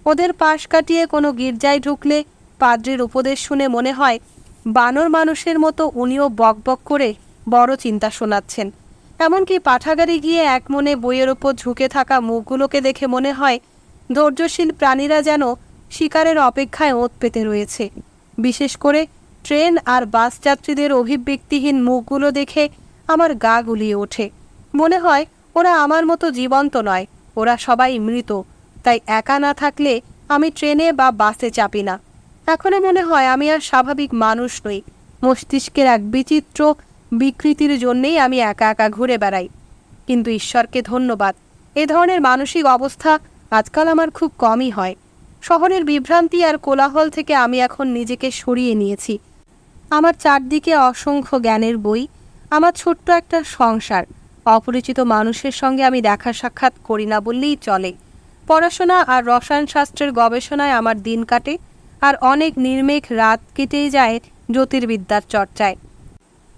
ওদের পাশ কাটিয়ে কোনো গির্জায় ঢুকলে পাদ্রির উপদেশ শুনে মনে হয় বানর মানুষের মতো উনিও বকবক করে বড় চিন্তা শোনাচ্ছেন। এমনকি পাঠাগারে গিয়ে এক মনে বইয়ের ওপর ঝুঁকে থাকা মুখগুলোকে দেখে মনে হয় ধৈর্যশীল প্রাণীরা যেন শিকারের অপেক্ষায় ওঁত পেতে রয়েছে। বিশেষ করে ট্রেন আর বাস যাত্রীদের অভিব্যক্তিহীন মুখগুলো দেখে আমার গা গুলিয়ে ওঠে। মনে হয় ওরা আমার মতো জীবন্ত নয়, ওরা সবাই মৃত। তাই একা না থাকলে আমি ট্রেনে বা বাসে চাপি না। এখনো মনে হয় আমি আর স্বাভাবিক মানুষ নই। মস্তিষ্কের এক বিচিত্র বিকৃতির জন্যেই আমি একা একা ঘুরে বেড়াই। কিন্তু ঈশ্বরকে ধন্যবাদ, এ ধরনের মানসিক অবস্থা আজকাল আমার খুব কমই হয়। শহরের বিভ্রান্তি আর কোলাহল থেকে আমি এখন নিজেকে সরিয়ে নিয়েছি। আমার চারদিকে অসংখ্য জ্ঞানের বই, আমার ছোট্ট একটা সংসার। অপরিচিত মানুষের সঙ্গে আমি দেখা সাক্ষাৎ করি না বললেই চলে। পড়াশোনা আর রসায়নশাস্ত্রের গবেষণায় আমার দিন কাটে, আর অনেক নির্মেঘ রাত কেটেই যায় জ্যোতির্বিদ্যার চর্চায়।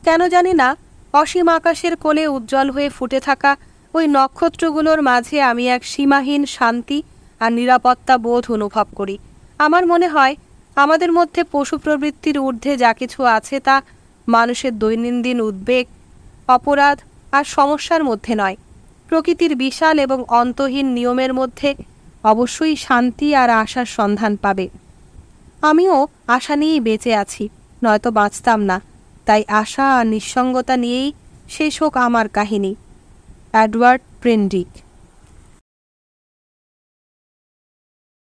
কেন জানি না, অসীম আকাশের কোলে উজ্জ্বল হয়ে ফুটে থাকা ওই নক্ষত্রগুলোর মাঝে আমি এক সীমাহীন শান্তি আর নিরাপত্তা বোধ অনুভব করি। আমার মনে হয় আমাদের মধ্যে পশু প্রবৃত্তির ঊর্ধ্বে যা কিছু আছে তা মানুষের দৈনন্দিন উদ্বেগ, অপরাধ আর সমস্যার মধ্যে নয়, প্রকৃতির বিশাল এবং অন্তহীন নিয়মের মধ্যে অবশ্যই শান্তি আর আশার সন্ধান পাবে। আমিও আশা নিয়েই বেঁচে আছি, নয়তো বাঁচতাম না। তাই আশা আর নিঃসঙ্গতা নিয়েই শেষ হোক আমার কাহিনী। এডওয়ার্ড প্রেন্ডিক।